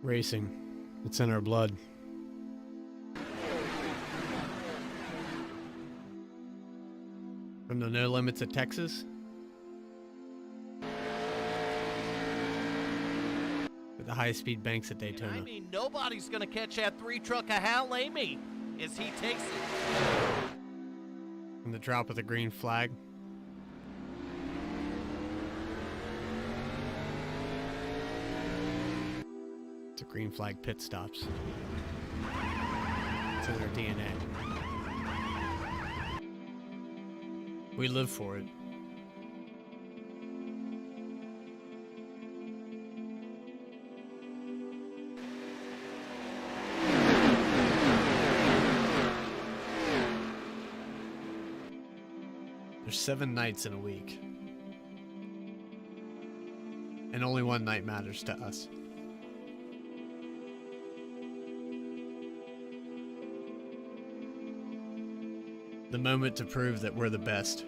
Racing. It's in our blood. From the No Limits of Texas to the high-speed banks at Daytona. And I mean, nobody's going to catch that 3-truck of Hal Amy as he takes it. From the drop of the green flag. To green flag pit stops. It's in our DNA. We live for it. There's 7 nights in a week. And only one night matters to us. The moment to prove that we're the best.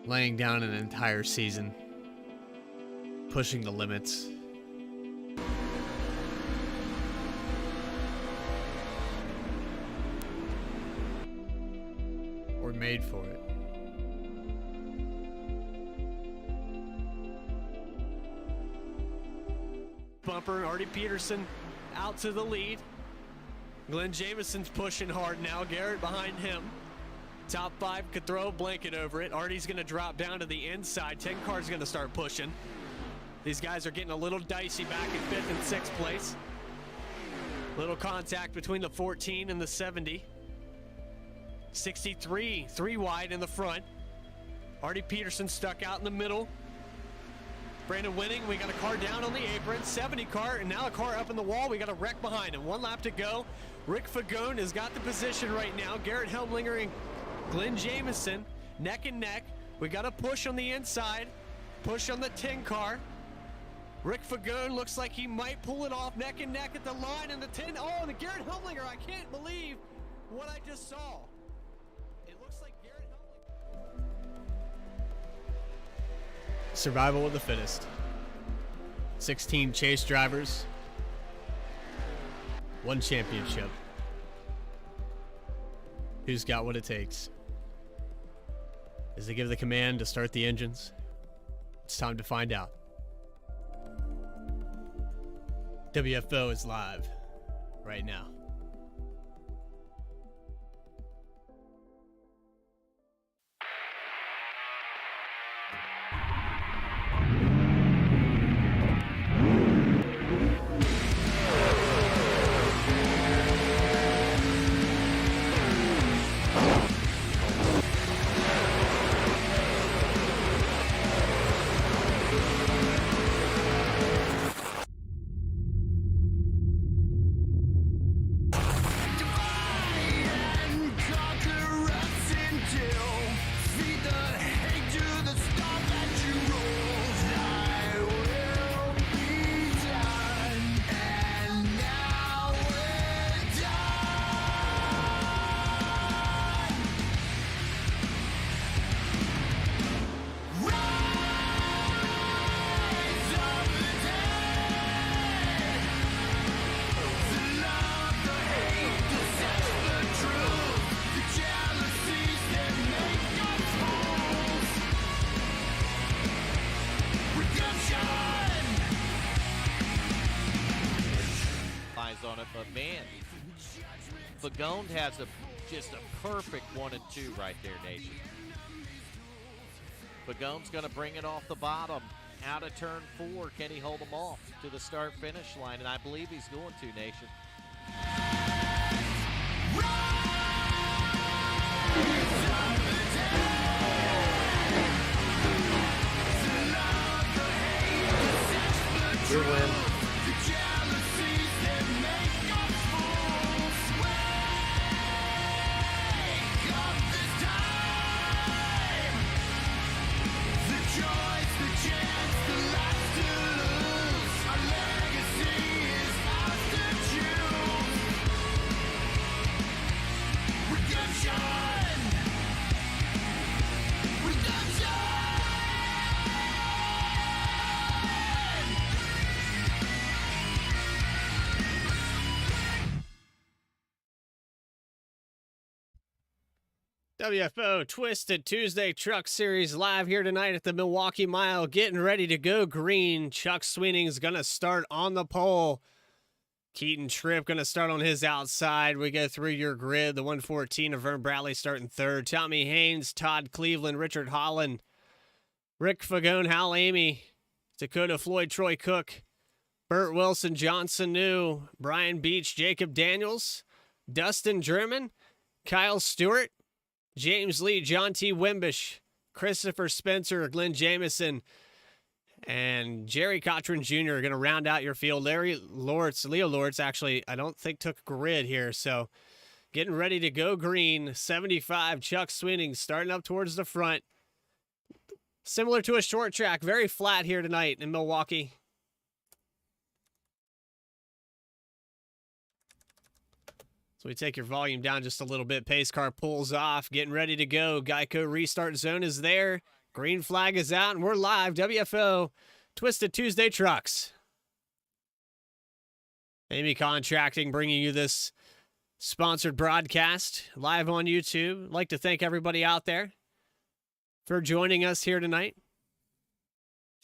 Laying down an entire season. Pushing the limits. We're made for it. Bumper, Artie Peterson out to the lead. Glenn Jameson's pushing hard now. Garrett behind him. Top 5 could throw a blanket over it. Artie's going to drop down to the inside. 10 car's going to start pushing. These guys are getting a little dicey back in 5th and 6th place. Little contact between the 14 and the 70. 63, 3 wide in the front. Artie Peterson stuck out in the middle. Brandon Winning, we got a car down on the apron, 70 car, and now a car up in the wall. We got a wreck behind him. 1 lap to go. Rick Fagone has got the position right now. Garrett Helmlinger and Glenn Jameson neck and neck. We got a push on the inside, push on the 10 car. Rick Fagone looks like he might pull it off neck and neck at the line, and the 10. Oh, and the Garrett Helmlinger, I can't believe what I just saw. It looks like Garrett Helmlinger. Survival of the fittest. 16 chase drivers. 1 championship. Who's got what it takes? As they give the command to start the engines, it's time to find out. WFO is live right now. On it, but man, Fagone has just a perfect 1 and 2 right there, Nation. Fagone's going to bring it off the bottom, out of turn 4. Can he hold them off to the start-finish line? And I believe he's going to, Nation. Your win. WFO Twisted Tuesday Truck Series live here tonight at the Milwaukee Mile, getting ready to go green. Chuck Sweening's going to start on the pole. Keaton Tripp going to start on his outside. We go through your grid. The 114 of Vern Bradley starting third. Tommy Haynes, Todd Cleveland, Richard Holland, Rick Fagone, Hal Amy, Dakota Floyd, Troy Cook, Burt Wilson, John Sanu, Brian Beach, Jacob Daniels, Dustin German, Kyle Stewart, James Lee, John T. Wimbish, Christopher Spencer, Glenn Jamison, and Jerry Cochran Jr. are going to round out your field. Leo Lortz, actually, I don't think took grid here, so getting ready to go green. 75, Chuck Sweening starting up towards the front. Similar to a short track, very flat here tonight in Milwaukee. So we take your volume down just a little bit. Pace car pulls off, getting ready to go. Geico restart zone is there. Green flag is out, and we're live. WFO Twisted Tuesday Trucks. Amy Contracting bringing you this sponsored broadcast live on YouTube. I'd like to thank everybody out there for joining us here tonight.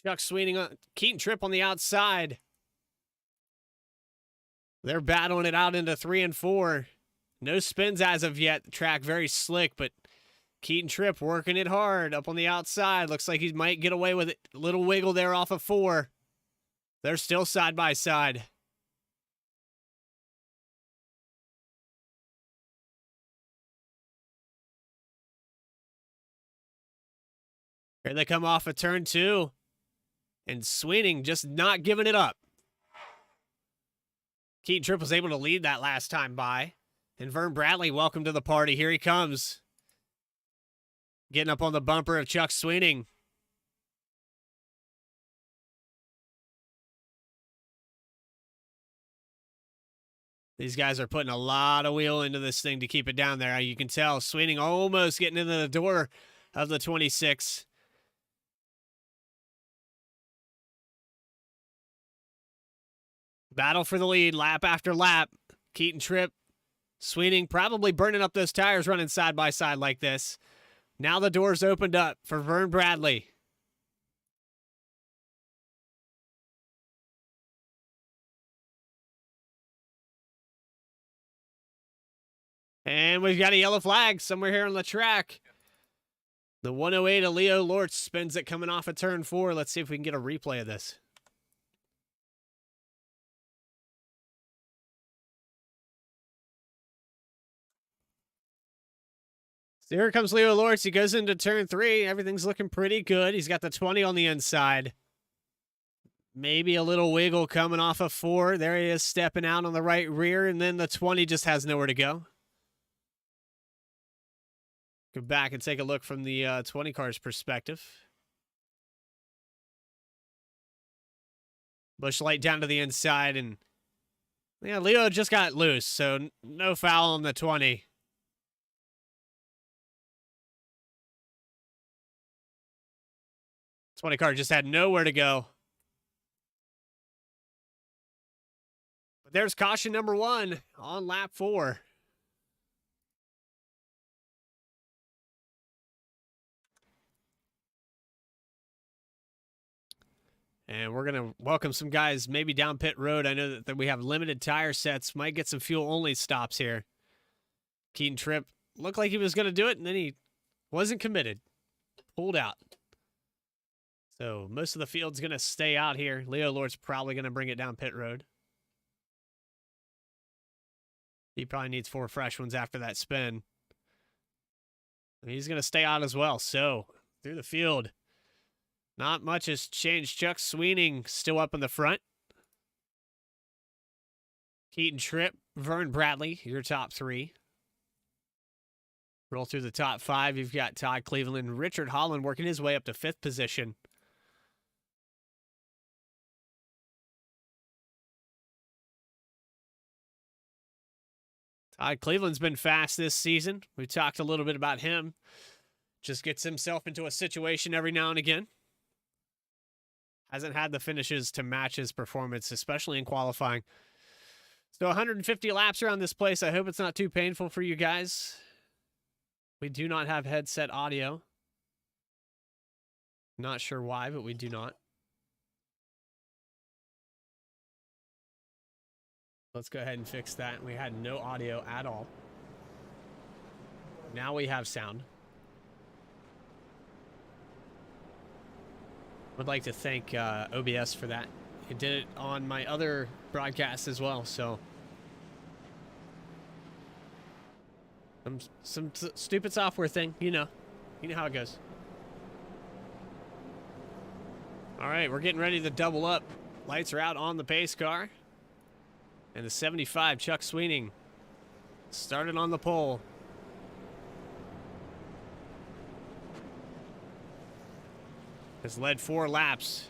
Chuck Sweening, Keaton Tripp on the outside. They're battling it out into 3 and 4. No spins as of yet. The track very slick, but Keaton Tripp working it hard up on the outside. Looks like he might get away with it. A little wiggle there off of 4. They're still side by side. Here they come off of turn 2. And Sweening just not giving it up. Keaton Tripp was able to lead that last time by. And Vern Bradley, welcome to the party. Here he comes. Getting up on the bumper of Chuck Sweening. These guys are putting a lot of wheel into this thing to keep it down there. You can tell Sweening almost getting into the door of the 26. Battle for the lead, lap after lap. Keaton Tripp, Sweening probably burning up those tires running side by side like this. Now the door's opened up for Vern Bradley. And we've got a yellow flag somewhere here on the track. The 108 of Leo Lortz spins it coming off of turn 4. Let's see if we can get a replay of this. So here comes Leo Lortz. He goes into turn 3. Everything's looking pretty good. He's got the 20 on the inside. Maybe a little wiggle coming off of 4. There he is stepping out on the right rear, and then the 20 just has nowhere to go. Go back and take a look from the 20 car's perspective. Bush light down to the inside, and yeah, Leo just got loose, so no foul on the 20. 20 car just had nowhere to go. But there's caution number 1 on lap 4. And we're going to welcome some guys maybe down pit road. I know that we have limited tire sets. Might get some fuel-only stops here. Keaton Tripp looked like he was going to do it, and then he wasn't committed. Pulled out. So most of the field's going to stay out here. Leo Lortz probably going to bring it down pit road. He probably needs 4 fresh ones after that spin. And he's going to stay out as well. So through the field, not much has changed. Chuck Sweening still up in the front. Keaton Tripp, Vern Bradley, your top 3. Roll through the top 5. You've got Todd Cleveland, Richard Holland working his way up to 5th position. Cleveland's been fast this season. We talked a little bit about him. Just gets himself into a situation every now and again. Hasn't had the finishes to match his performance, especially in qualifying. So 150 laps around this place. I hope it's not too painful for you guys. We do not have headset audio. Not sure why, but we do not. Let's go ahead and fix that. We had no audio at all. Now we have sound. Would like to thank OBS for that. It did it on my other broadcast as well, so some stupid software thing, you know how it goes. All right, we're getting ready to double up. Lights are out on the pace car, and the 75 Chuck Sweening started on the pole. Has led 4 laps.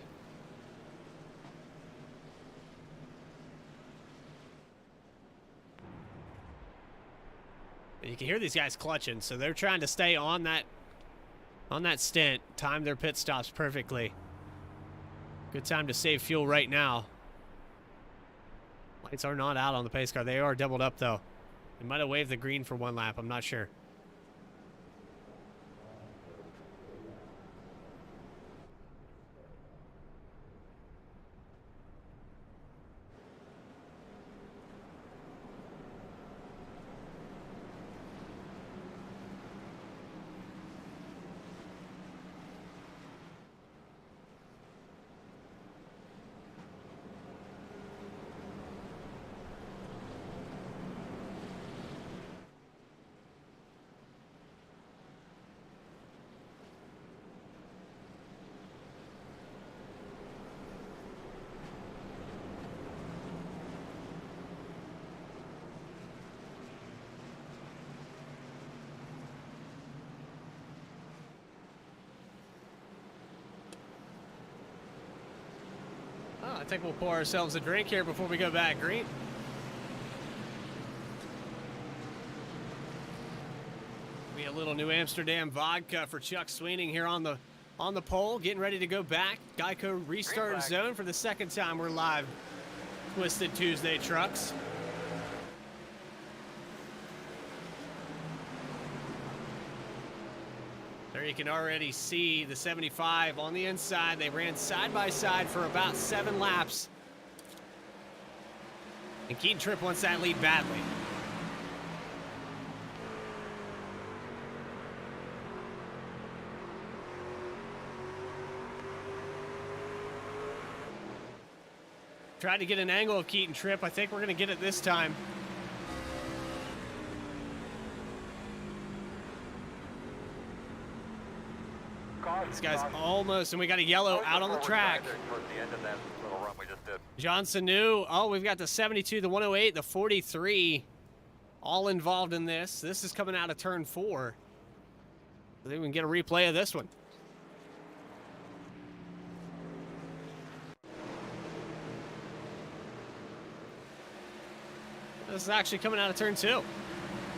You can hear these guys clutching, so they're trying to stay on that stint, time their pit stops perfectly. Good time to save fuel right now. Lights are not out on the pace car. They are doubled up though. They might have waved the green for 1 lap, I'm not sure. I think we'll pour ourselves a drink here before we go back green. We a little New Amsterdam vodka for Chuck Sweening here on the pole, getting ready to go back. Geico restart zone for the 2nd time we're live. Twisted Tuesday trucks. There you can already see the 75 on the inside. They ran side by side for about 7 laps. And Keaton Tripp wants that lead badly. Tried to get an angle of Keaton Tripp. I think we're going to get it this time. This guy's almost, and we got a yellow out on the track. Johnson knew. Oh, we've got the 72, the 108, the 43, all involved in this. This is coming out of turn 4. I think we can get a replay of this one. This is actually coming out of turn 2.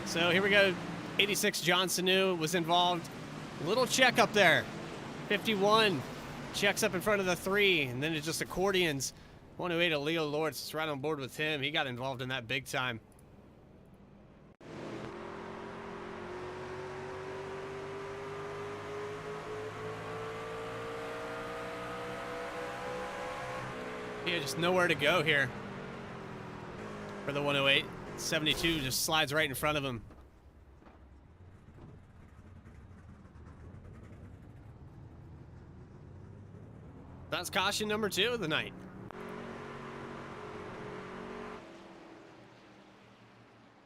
So here we go. 86 Johnson knew was involved. Little check up there. 51 checks up in front of the 3, and then it just accordions. 108 Leo Lords is right on board with him. He got involved in that big time. Yeah, just nowhere to go here for the 108. 72 just slides right in front of him. That's caution number 2 of the night.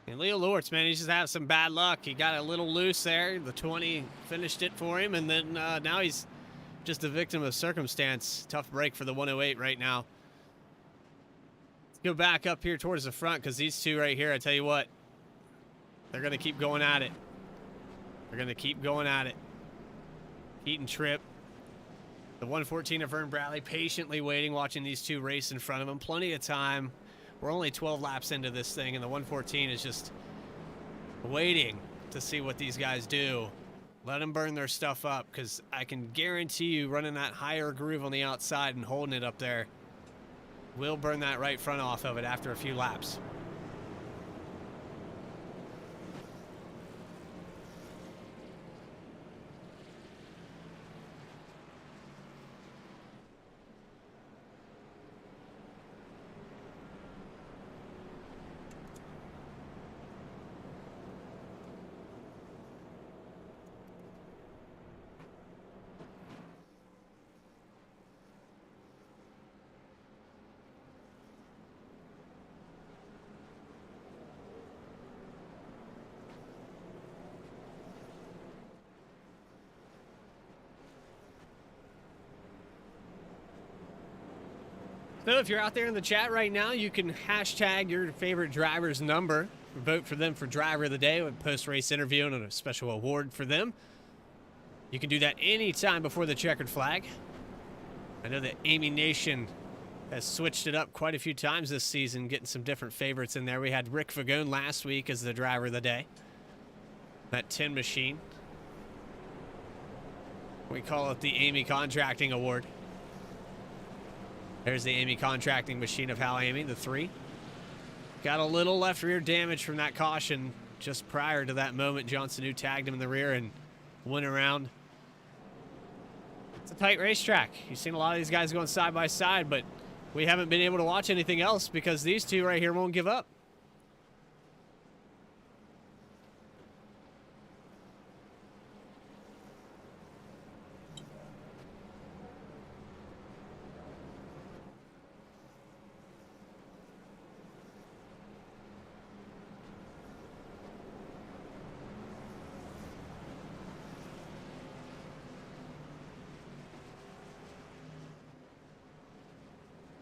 And Leo Lortz, man, he just had some bad luck. He got a little loose there. The 20 finished it for him, and then now he's just a victim of circumstance. Tough break for the 108 right now. Let's go back up here towards the front, because these two right here, I tell you what, they're going to keep going at it. They're going to keep going at it. Keaton Tripp. The 114 of Vern Bradley patiently waiting, watching these two race in front of him. Plenty of time. We're only 12 laps into this thing, and the 114 is just waiting to see what these guys do. Let them burn their stuff up, because I can guarantee you running that higher groove on the outside and holding it up there will burn that right front off of it after a few laps. So if you're out there in the chat right now, you can hashtag your favorite driver's number. Vote for them for driver of the day with post-race interview and a special award for them. You can do that anytime before the checkered flag. I know that Amy Nation has switched it up quite a few times this season, getting some different favorites in there. We had Rick Fagone last week as the driver of the day. That 10 machine. We call it the Amy Contracting Award. There's the Amy Contracting machine of Hal Amy, the 3. Got a little left rear damage from that caution just prior to that moment. Johnson, who tagged him in the rear and went around. It's a tight racetrack. You've seen a lot of these guys going side by side, but we haven't been able to watch anything else because these two right here won't give up.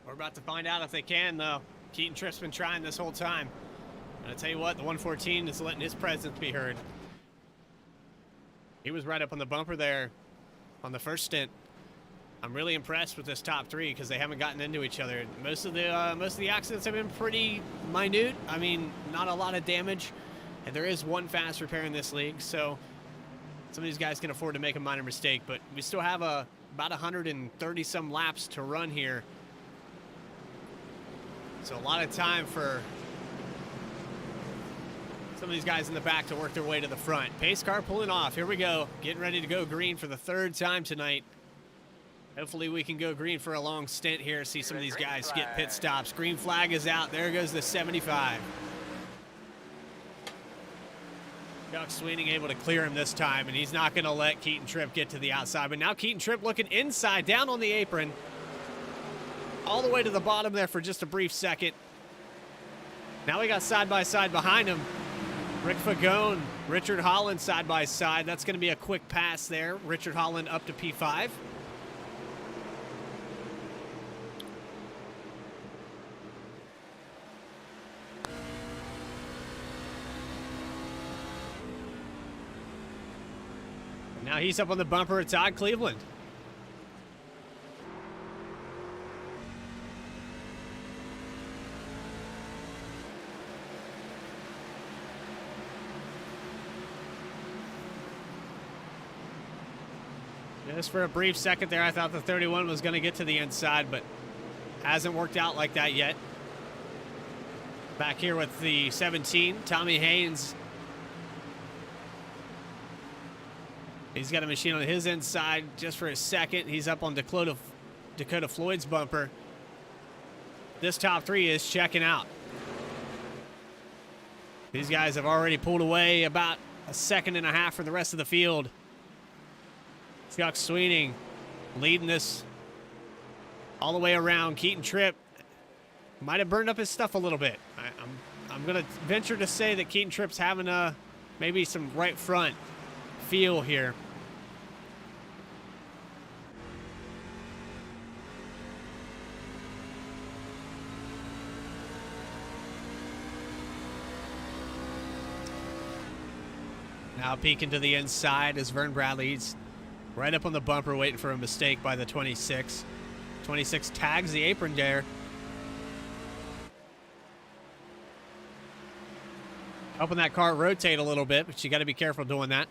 We're about to find out if they can, though. Keaton Tripp's been trying this whole time. And I tell you what, the 114 is letting his presence be heard. He was right up on the bumper there on the first stint. I'm really impressed with this top 3 because they haven't gotten into each other. Most of the accidents have been pretty minute. I mean, not a lot of damage. And there is one fast repair in this league, so some of these guys can afford to make a minor mistake. But we still have about 130 some laps to run here. So a lot of time for some of these guys in the back to work their way to the front. Pace car pulling off. Here we go. Getting ready to go green for the 3rd time tonight. Hopefully we can go green for a long stint here. See some of these guys get pit stops. Green flag is out. There goes the 75. Chuck Sweeney able to clear him this time, and he's not going to let Keaton Tripp get to the outside. But now Keaton Tripp looking inside, down on the apron. All the way to the bottom there for just a brief second. Now we got side by side behind him. Rick Fagone, Richard Holland side by side. That's going to be a quick pass there. Richard Holland up to P5. Now he's up on the bumper at Todd Cleveland. Just for a brief second there, I thought the 31 was going to get to the inside, but hasn't worked out like that yet. Back here with the 17, Tommy Haynes. He's got a machine on his inside just for a second. He's up on Dakota Floyd's bumper. This top 3 is checking out. These guys have already pulled away about a second and a half from the rest of the field. Chuck Sweeney leading this all the way around. Keaton Tripp might have burned up his stuff a little bit. I'm going to venture to say that Keaton Tripp's having maybe some right front feel here. Now peeking to the inside is Vern Bradley. He's right up on the bumper waiting for a mistake by the 26. 26 tags the apron there. Helping that car rotate a little bit, but you got to be careful doing that.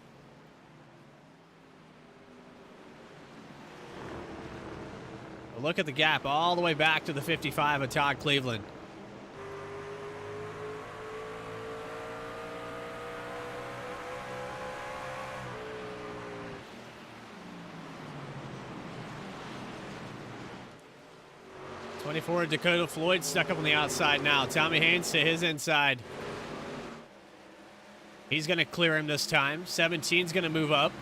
But look at the gap all the way back to the 55 of Todd Cleveland. '24 Dakota Floyd stuck up on the outside now. Tommy Haynes to his inside. He's going to clear him this time. 17's going to move up.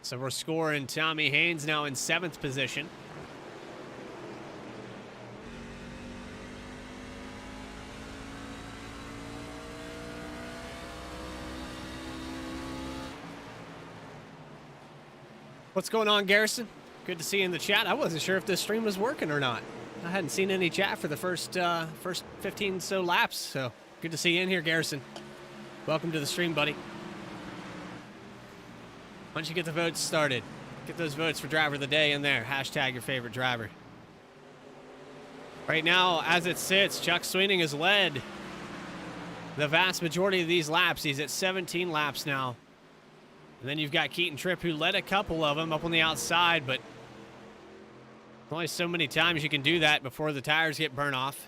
So we're scoring Tommy Haynes now in 7th position. What's going on, Garrison? Good to see you in the chat. I wasn't sure if this stream was working or not. I hadn't seen any chat for the first 15 so laps, so good to see you in here, Garrison. Welcome to the stream, buddy. Why don't you get the votes started? Get those votes for driver of the day in there. Hashtag your favorite driver. Right now, as it sits, Chuck Sweeney has led the vast majority of these laps. He's at 17 laps now. And then you've got Keaton Tripp, who led a couple of them up on the outside, but only so many times you can do that before the tires get burnt off.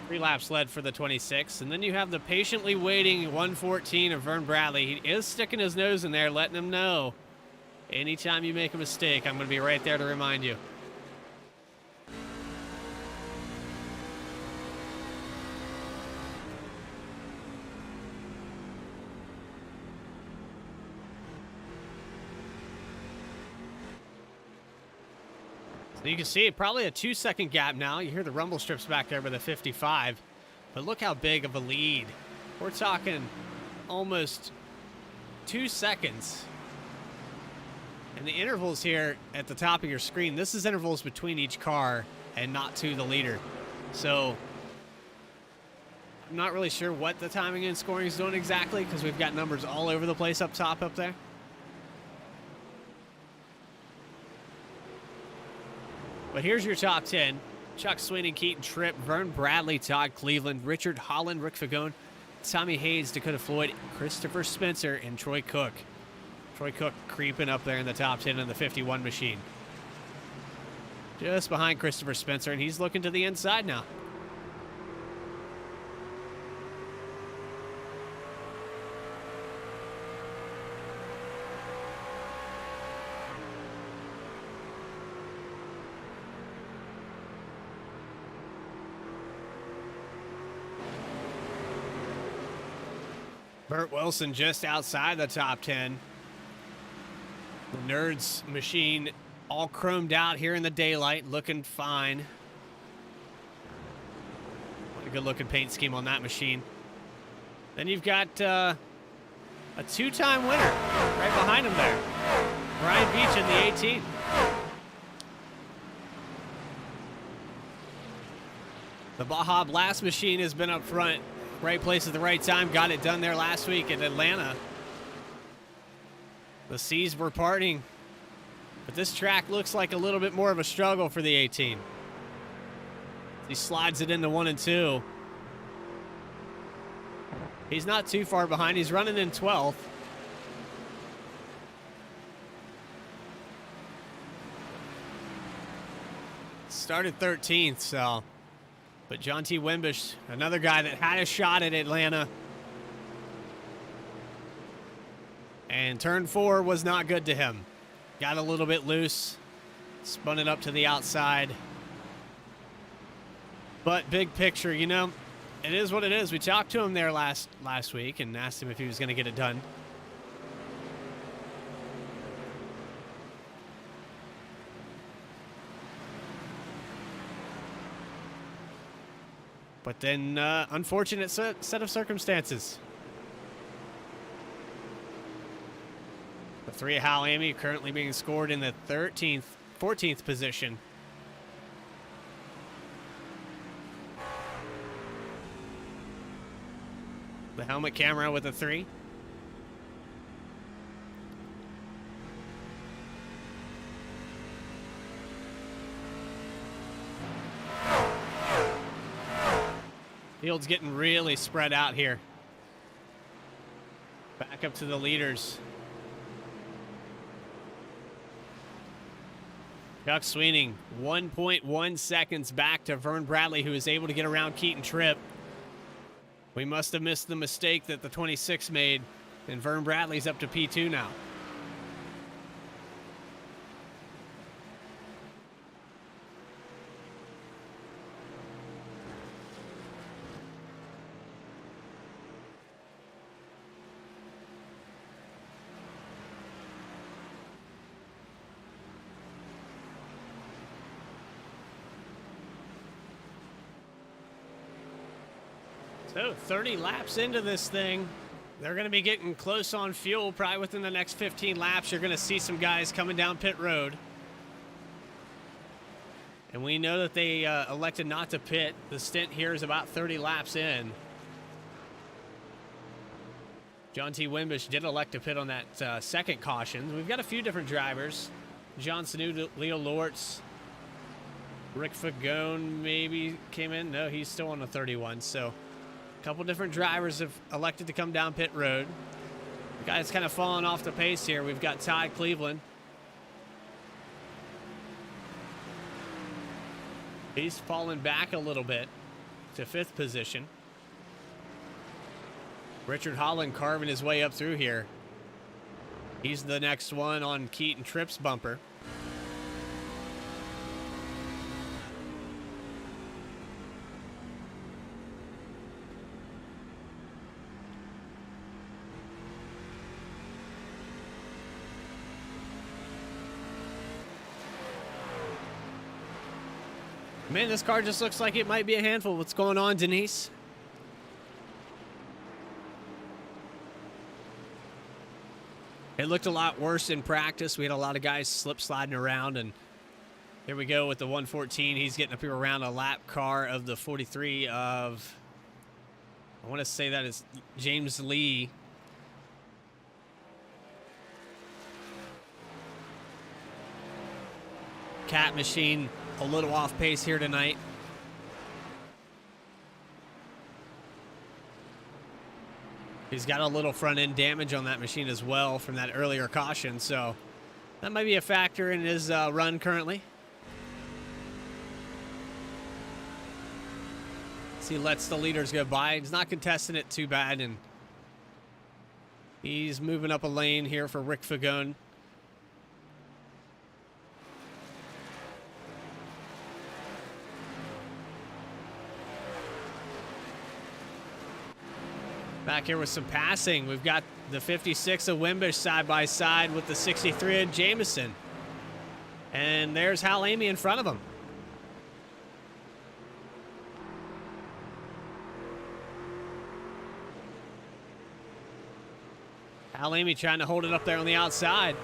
3 laps led for the 26. And then you have the patiently waiting 114 of Vern Bradley. He is sticking his nose in there, letting him know, anytime you make a mistake, I'm going to be right there to remind you. So you can see probably a 2-second gap now. You hear the rumble strips back there with a 55. But look how big of a lead. We're talking almost 2 seconds. And the intervals here at the top of your screen, this is intervals between each car and not to the leader. So I'm not really sure what the timing and scoring is doing exactly, because we've got numbers all over the place up top up there. But here's your top 10. Chuck Sweeney, Keaton Tripp, Vern Bradley, Todd Cleveland, Richard Holland, Rick Fagone, Tommy Hayes, Dakota Floyd, Christopher Spencer, and Troy Cook. Troy Cook creeping up there in the top 10 in the 51 machine. Just behind Christopher Spencer, and he's looking to the inside now. Burt Wilson just outside the top 10. The Nerds machine all chromed out here in the daylight, looking fine. What a good looking paint scheme on that machine. Then you've got a 2-time winner right behind him there. Brian Beach in the 18. The Baja Blast machine has been up front. Right place at the right time. Got it done there last week in Atlanta. The seas were parting. But this track looks like a little bit more of a struggle for the 18. He slides it into 1 and 2. He's not too far behind. He's running in 12th. Started 13th, so... But John T. Wimbish, another guy that had a shot at Atlanta. And turn 4 was not good to him. Got a little bit loose. Spun it up to the outside. But big picture, you know, it is what it is. We talked to him there last week and asked him if he was going to get it done. But then, unfortunate set of circumstances. The 3 of Hal Amy currently being scored in the 14th position. The helmet camera with a 3. Field's getting really spread out here. Back up to the leaders. Chuck Sweeney, 1.1 seconds back to Vern Bradley, who is able to get around Keaton Tripp. We must have missed the mistake that the 26 made, and Vern Bradley's up to P2 now. So 30 laps into this thing. They're going to be getting close on fuel probably within the next 15 laps. You're going to see some guys coming down pit road. And we know that they elected not to pit. The stint here is about 30 laps in. John T. Wimbish did elect to pit on that second caution. We've got a few different drivers. John Sanu, Leo Lortz, Rick Fagone maybe came in. No, he's still on the 31. So a couple different drivers have elected to come down pit road. The guy's kind of falling off the pace here. We've got Todd Cleveland. He's fallen back a little bit to 5th position. Richard Holland carving his way up through here. He's the next one on Keaton Tripp's bumper. Man, this car just looks like it might be a handful. What's going on, Denise? It looked a lot worse in practice. We had a lot of guys slip sliding around, and here we go with the 114. He's getting up here around a lap car of the 43 of, I want to say that is James Lee. Cat Machine a little off pace here tonight. He's got a little front end damage on that machine as well from that earlier caution, so that might be a factor in his run currently. So he lets the leaders go by. He's not contesting it too bad, and he's moving up a lane here for Rick Fagone. Back here with some passing. We've got the 56 of Wimbish side by side with the 63 of Jameson. And there's Hal Amy in front of him. Hal Amy trying to hold it up there on the outside.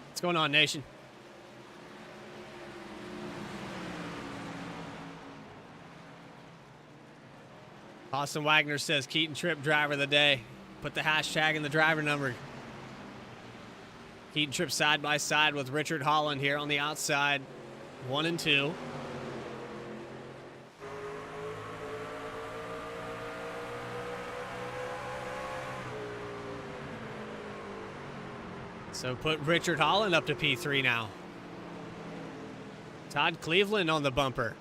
What's going on, Nation? Austin Wagner says Keaton Tripp driver of the day. Put the hashtag in the driver number. Keaton Tripp side by side with Richard Holland here on the outside. 1 and 2. So put Richard Holland up to P3 now. Todd Cleveland on the bumper.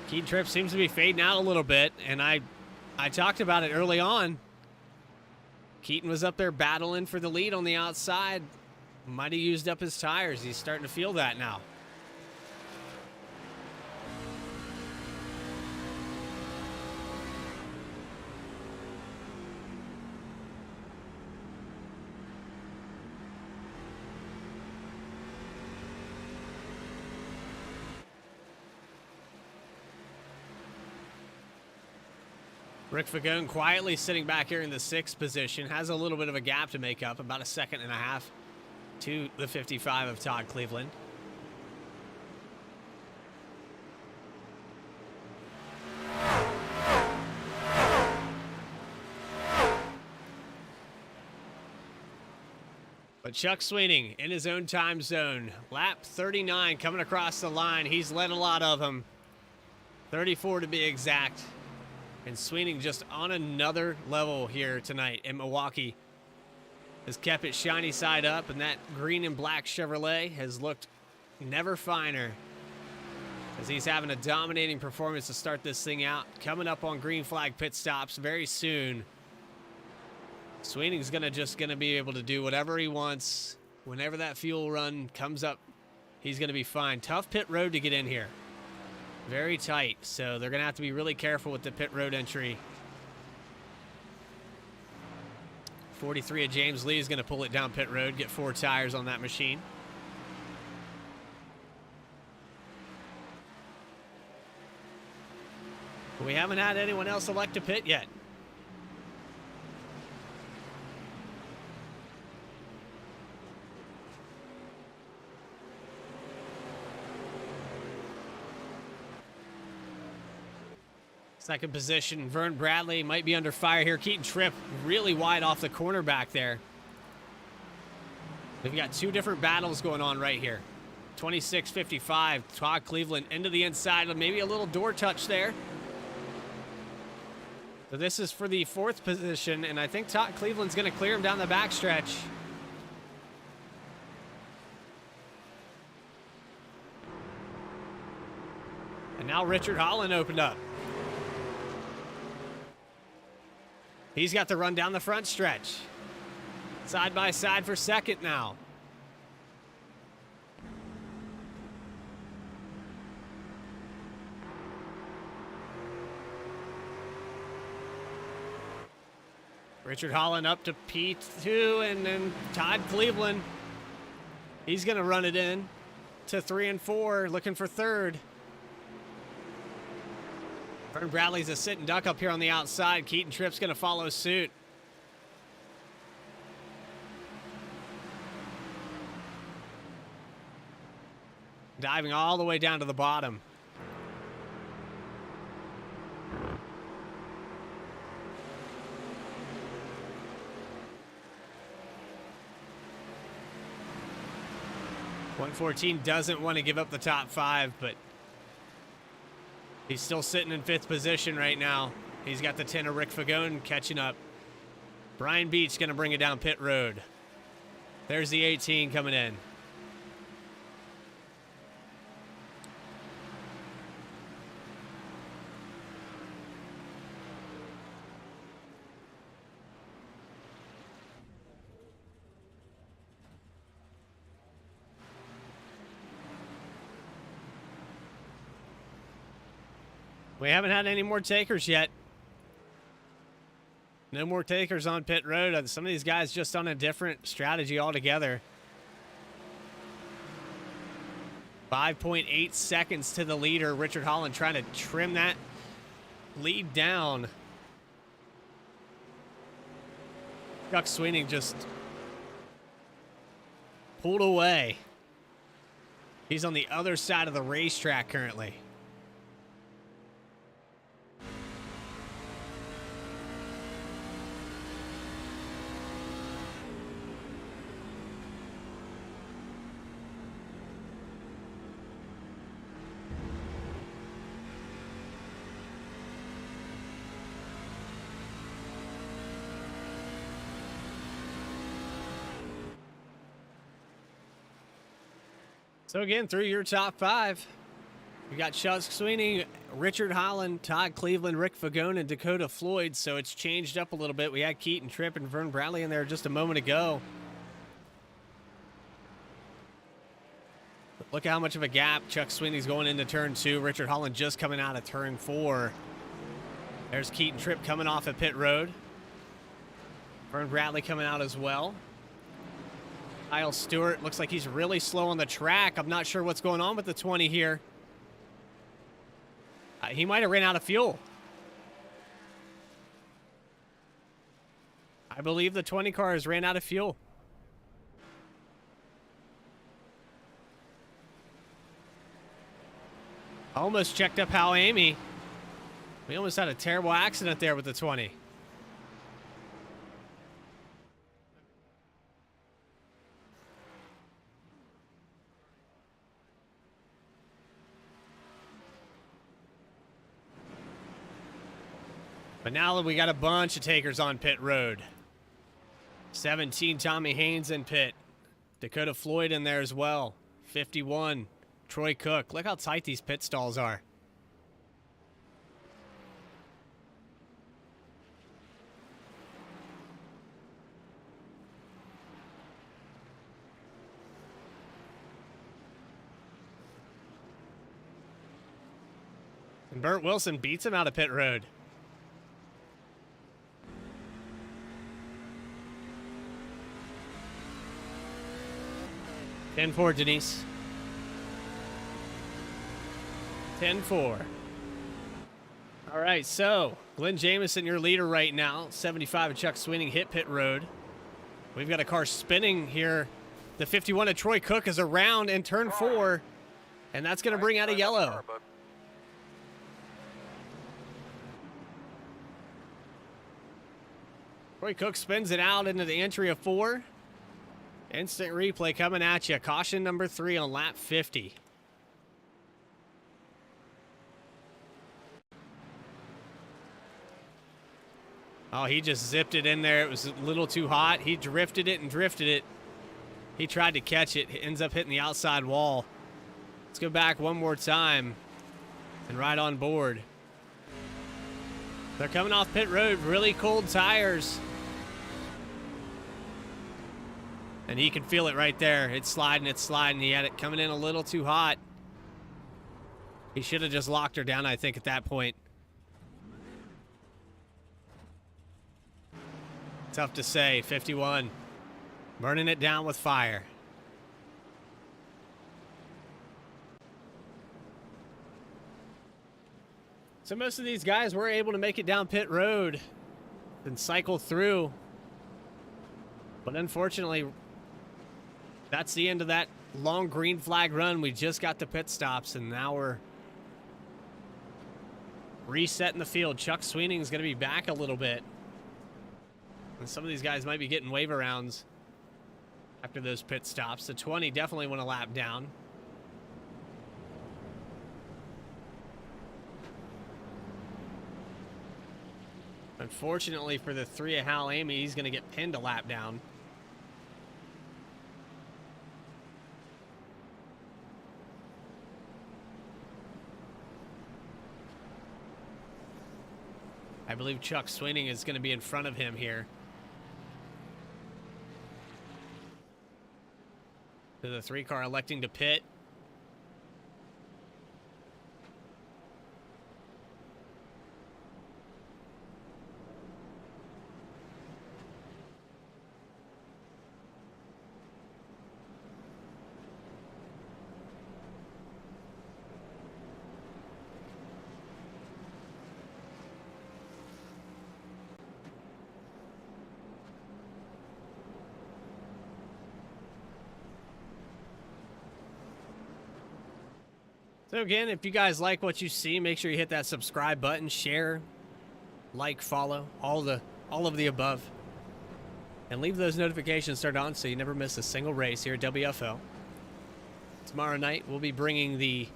Keaton Tripp seems to be fading out a little bit, and I talked about it early on. Keaton was up there battling for the lead on the outside. Might have used up his tires. He's starting to feel that now. Rick Fagone quietly sitting back here in the 6th position. Has a little bit of a gap to make up, about a second and a half to the 55 of Todd Cleveland. But Chuck Sweeney in his own time zone. Lap 39 coming across the line. He's led a lot of them. 34 to be exact. And Sweeney just on another level here tonight in Milwaukee. Has kept it shiny side up, and that green and black Chevrolet has looked never finer. As he's having a dominating performance to start this thing out. Coming up on green flag pit stops very soon. Sweeney's just gonna be able to do whatever he wants. Whenever that fuel run comes up, he's gonna be fine. Tough pit road to get in here. Very tight, so they're going to have to be really careful with the pit road entry. 43 of James Lee is going to pull it down pit road, get 4 tires on that machine. We haven't had anyone else elect to pit yet. Second position, Vern Bradley might be under fire here. Keaton Tripp really wide off the corner back there. We've got 2 different battles going on right here. 26-55, Todd Cleveland into the inside, maybe a little door touch there. So this is for the 4th position, and I think Todd Cleveland's going to clear him down the backstretch. And now Richard Holland opened up. He's got the run down the front stretch. Side by side for second now. Richard Holland up to P2, and then Todd Cleveland. He's going to run it in to 3 and 4, looking for third. Vern Bradley's a sit and duck up here on the outside. Keaton Tripp's going to follow suit. Diving all the way down to the bottom. .114 doesn't want to give up the top 5, but he's still sitting in 5th position right now. He's got the 10 of Rick Fagone catching up. Brian Beach going to bring it down pit road. There's the 18 coming in. We haven't had any more takers yet. No more takers on pit road. Some of these guys just on a different strategy altogether. 5.8 seconds to the leader. Richard Holland trying to trim that lead down. Chuck Sweeney just pulled away. He's on the other side of the racetrack currently. So again, through your top 5, we got Chuck Sweeney, Richard Holland, Todd Cleveland, Rick Fagone, and Dakota Floyd. So it's changed up a little bit. We had Keaton Tripp and Vern Bradley in there just a moment ago. But look at how much of a gap Chuck Sweeney's going into turn 2. Richard Holland just coming out of turn 4. There's Keaton Tripp coming off at pit road. Vern Bradley coming out as well. Kyle Stewart looks like he's really slow on the track. I'm not sure what's going on with the 20 here. He might have ran out of fuel. I believe the 20 car has ran out of fuel. Almost checked up how Amy. We almost had a terrible accident there with the 20. But now we got a bunch of takers on pit road. 17, Tommy Haynes in pit. Dakota Floyd in there as well. 51, Troy Cook. Look how tight these pit stalls are. Burt Wilson beats him out of pit road. Ten four, Denise. 10-4. All right, so Glenn Jamison, your leader right now. 75 of Chuck Sweeney hit pit road. We've got a car spinning here. The 51 of Troy Cook is around in turn 4, and that's going to bring out a yellow. Troy Cook spins it out into the entry of 4. Instant replay coming at you. Caution number 3 on lap 50. Oh, he just zipped it in there. It was a little too hot. He drifted it and drifted it. He tried to catch it. It ends up hitting the outside wall. Let's go back one more time and ride on board. They're coming off pit road. Really cold tires. And he can feel it right there. It's sliding, it's sliding. He had it coming in a little too hot. He should have just locked her down, I think, at that point. Tough to say. 51. Burning it down with fire. So most of these guys were able to make it down pit road and cycle through. But unfortunately, that's the end of that long green flag run. We just got the pit stops, and now we're resetting the field. Chuck Sweening's going to be back a little bit. And some of these guys might be getting waiver rounds after those pit stops. The 20 definitely went a lap down. Unfortunately for the 3 of Hal Amy, he's going to get pinned a lap down. I believe Chuck Sweening is going to be in front of him here. So the 3 car electing to pit. So again, if you guys like what you see, make sure you hit that subscribe button, share, like, follow, all of the above. And leave those notifications turned on so you never miss a single race here at WFO. Tomorrow night, we'll be bringing the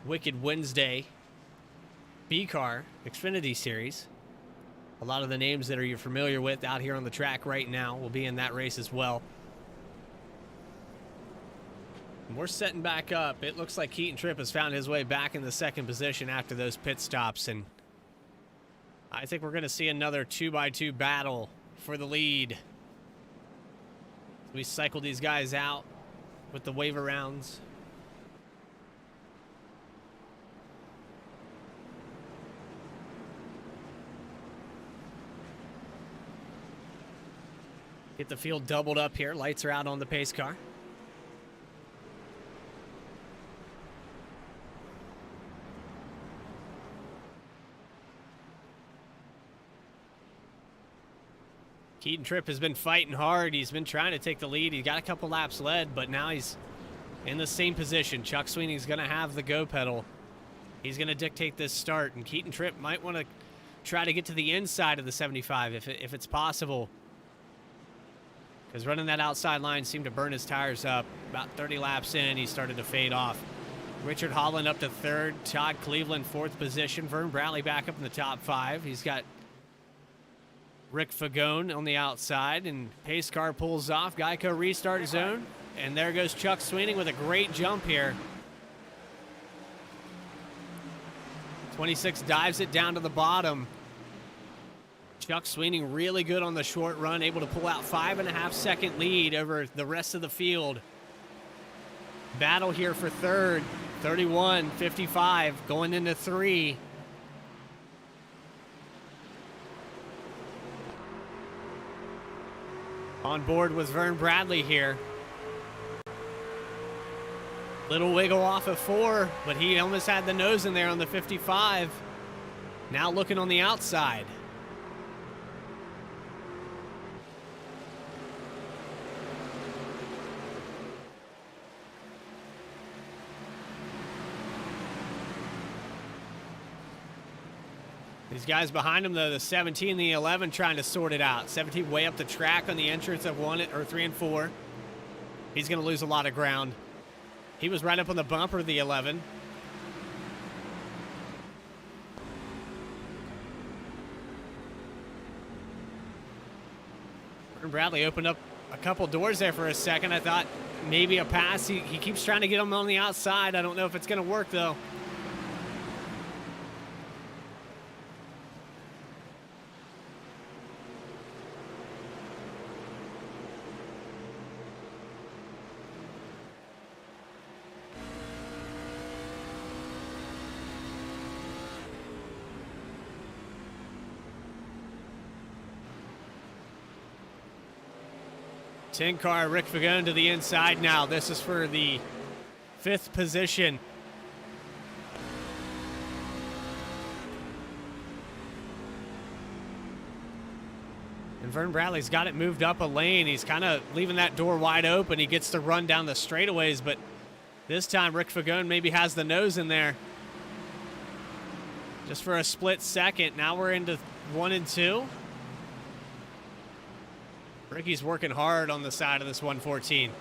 Wicked Wednesday B-Car Xfinity Series. A lot of the names that you're familiar with out here on the track right now will be in that race as well. And we're setting back up. It looks like Keaton Tripp has found his way back in the second position after those pit stops, and I think we're going to see another 2x2 battle for the lead. We cycle these guys out with the waiver rounds. Get the field doubled up here. Lights are out on the pace car. Keaton Tripp has been fighting hard. He's been trying to take the lead. He got a couple laps led, but now he's in the same position. Chuck Sweeney's going to have the go pedal. He's going to dictate this start, and Keaton Tripp might want to try to get to the inside of the 75 if it's possible, because running that outside line seemed to burn his tires up. About 30 laps in, he started to fade off. Richard Holland up to third. Todd Cleveland, fourth position. Vern Bradley back up in the top 5. He's got Rick Fagone on the outside, and pace car pulls off. Geico restart zone, and there goes Chuck Sweeney with a great jump here. 26 dives it down to the bottom. Chuck Sweeney really good on the short run, able to pull out 5.5-second lead over the rest of the field. Battle here for third. 31-55 going into 3. On board was Vern Bradley here. Little wiggle off of 4, but he almost had the nose in there on the 55. Now looking on the outside. These guys behind him, though, the 17, the 11, trying to sort it out. 17 way up the track on the entrance of 3 and 4. He's going to lose a lot of ground. He was right up on the bumper of the 11. Bradley opened up a couple doors there for a second. I thought maybe a pass. He keeps trying to get him on the outside. I don't know if it's going to work, though. Ten car, Rick Fagone to the inside now. This is for the 5th position. And Vern Bradley's got it moved up a lane. He's kind of leaving that door wide open. He gets to run down the straightaways, but this time Rick Fagone maybe has the nose in there. Just for a split second. Now we're into 1 and 2. Ricky's working hard on the side of this 114.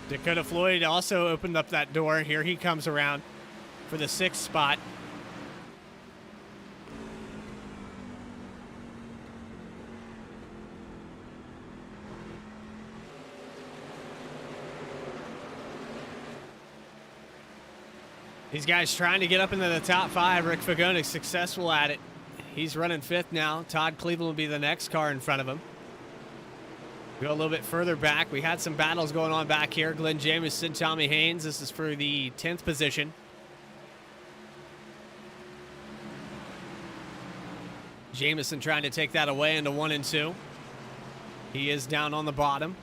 Dakota Floyd also opened up that door. Here he comes around for the 6th spot. These guys trying to get up into the top 5. Rick Fagone is successful at it. He's running 5th now. Todd Cleveland will be the next car in front of him. Go a little bit further back. We had some battles going on back here. Glenn Jamieson, Tommy Haynes. This is for the 10th position. Jamieson trying to take that away into 1 and 2. He is down on the bottom.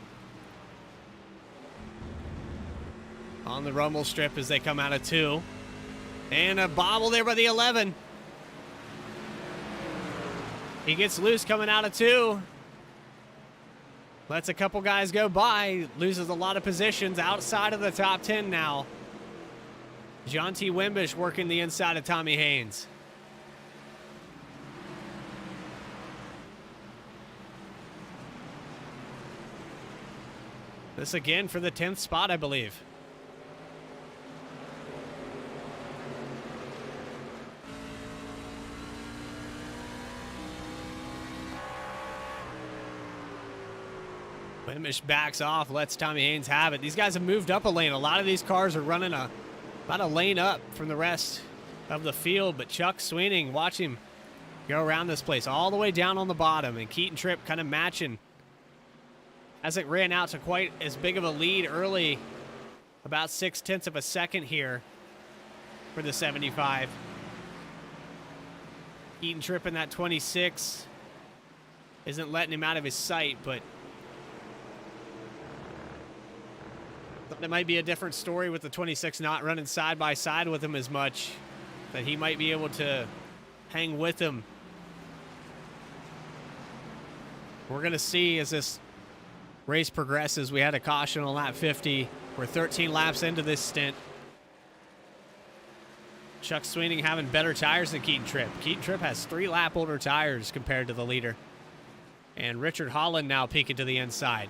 On the rumble strip as they come out of 2. And a bobble there by the 11. He gets loose coming out of 2. Lets a couple guys go by. Loses a lot of positions outside of the top 10 now. John T. Wimbish working the inside of Tommy Haynes. This again for the 10th spot, I believe. Wimbish backs off, lets Tommy Haynes have it. These guys have moved up a lane. A lot of these cars are running about a lane up from the rest of the field, but Chuck Sweeney, watch him go around this place all the way down on the bottom, and Keaton Tripp kind of matching. Hasn't ran out to quite as big of a lead early, about 0.6 of a second here for the 75. Keaton Tripp in that 26 isn't letting him out of his sight, but it might be a different story with the 26 not running side by side with him as much, that he might be able to hang with him. We're going to see as this race progresses. We had a caution on lap 50. We're 13 laps into this stint. Chuck Sweeney having better tires than Keaton Tripp. Keaton Tripp has 3 lap older tires compared to the leader. And Richard Holland now peeking to the inside.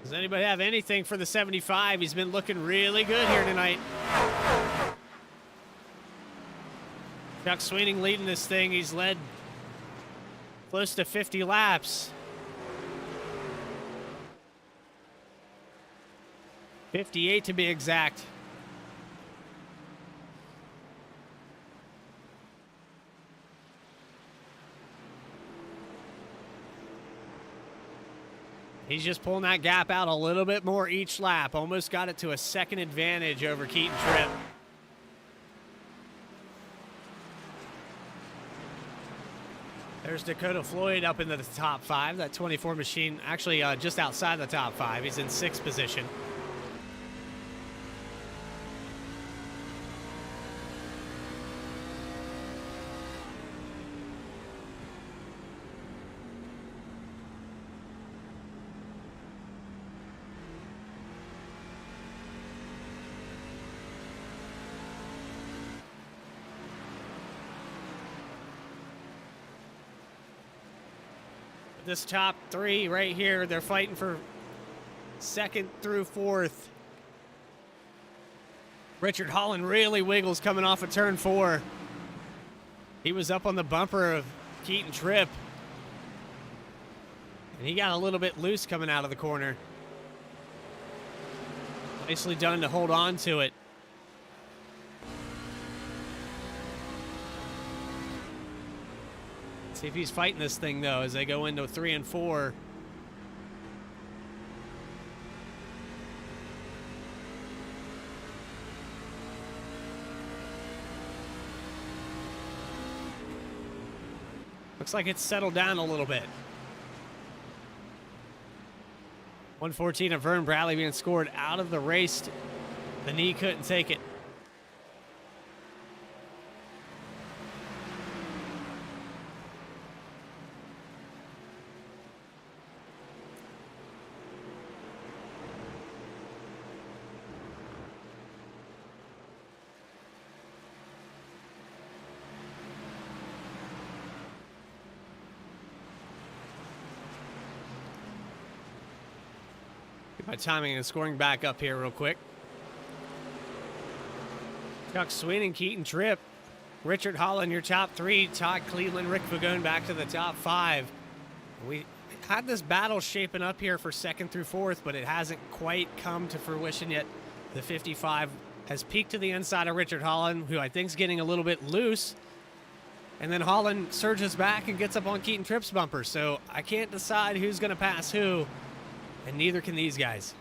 Does anybody have anything for the 75? He's been looking really good here tonight. Chuck Sweening leading this thing. He's led close to 50 laps. 58 to be exact. He's just pulling that gap out a little bit more each lap. Almost got it to a second advantage over Keaton Tripp. There's Dakota Floyd up into the top 5. That 24 machine, actually just outside the top 5. He's in 6th position. This top 3 right here, they're fighting for 2nd through 4th. Richard Holland really wiggles coming off of turn 4. He was up on the bumper of Keaton Tripp, and he got a little bit loose coming out of the corner. Nicely done to hold on to it. See if he's fighting this thing, though, as they go into 3 and 4. Looks like it's settled down a little bit. 114 of Vern Bradley being scored out of the race. The knee couldn't take it. My timing and scoring back up here real quick. Chuck Sweening, Keaton Tripp, Richard Holland, your top 3. Todd Cleveland, Rick Vagone back to the top 5. We had this battle shaping up here for 2nd through 4th, but it hasn't quite come to fruition yet. The 55 has peaked to the inside of Richard Holland, who I think is getting a little bit loose. And then Holland surges back and gets up on Keaton Tripp's bumper. So I can't decide who's going to pass who. And neither can these guys.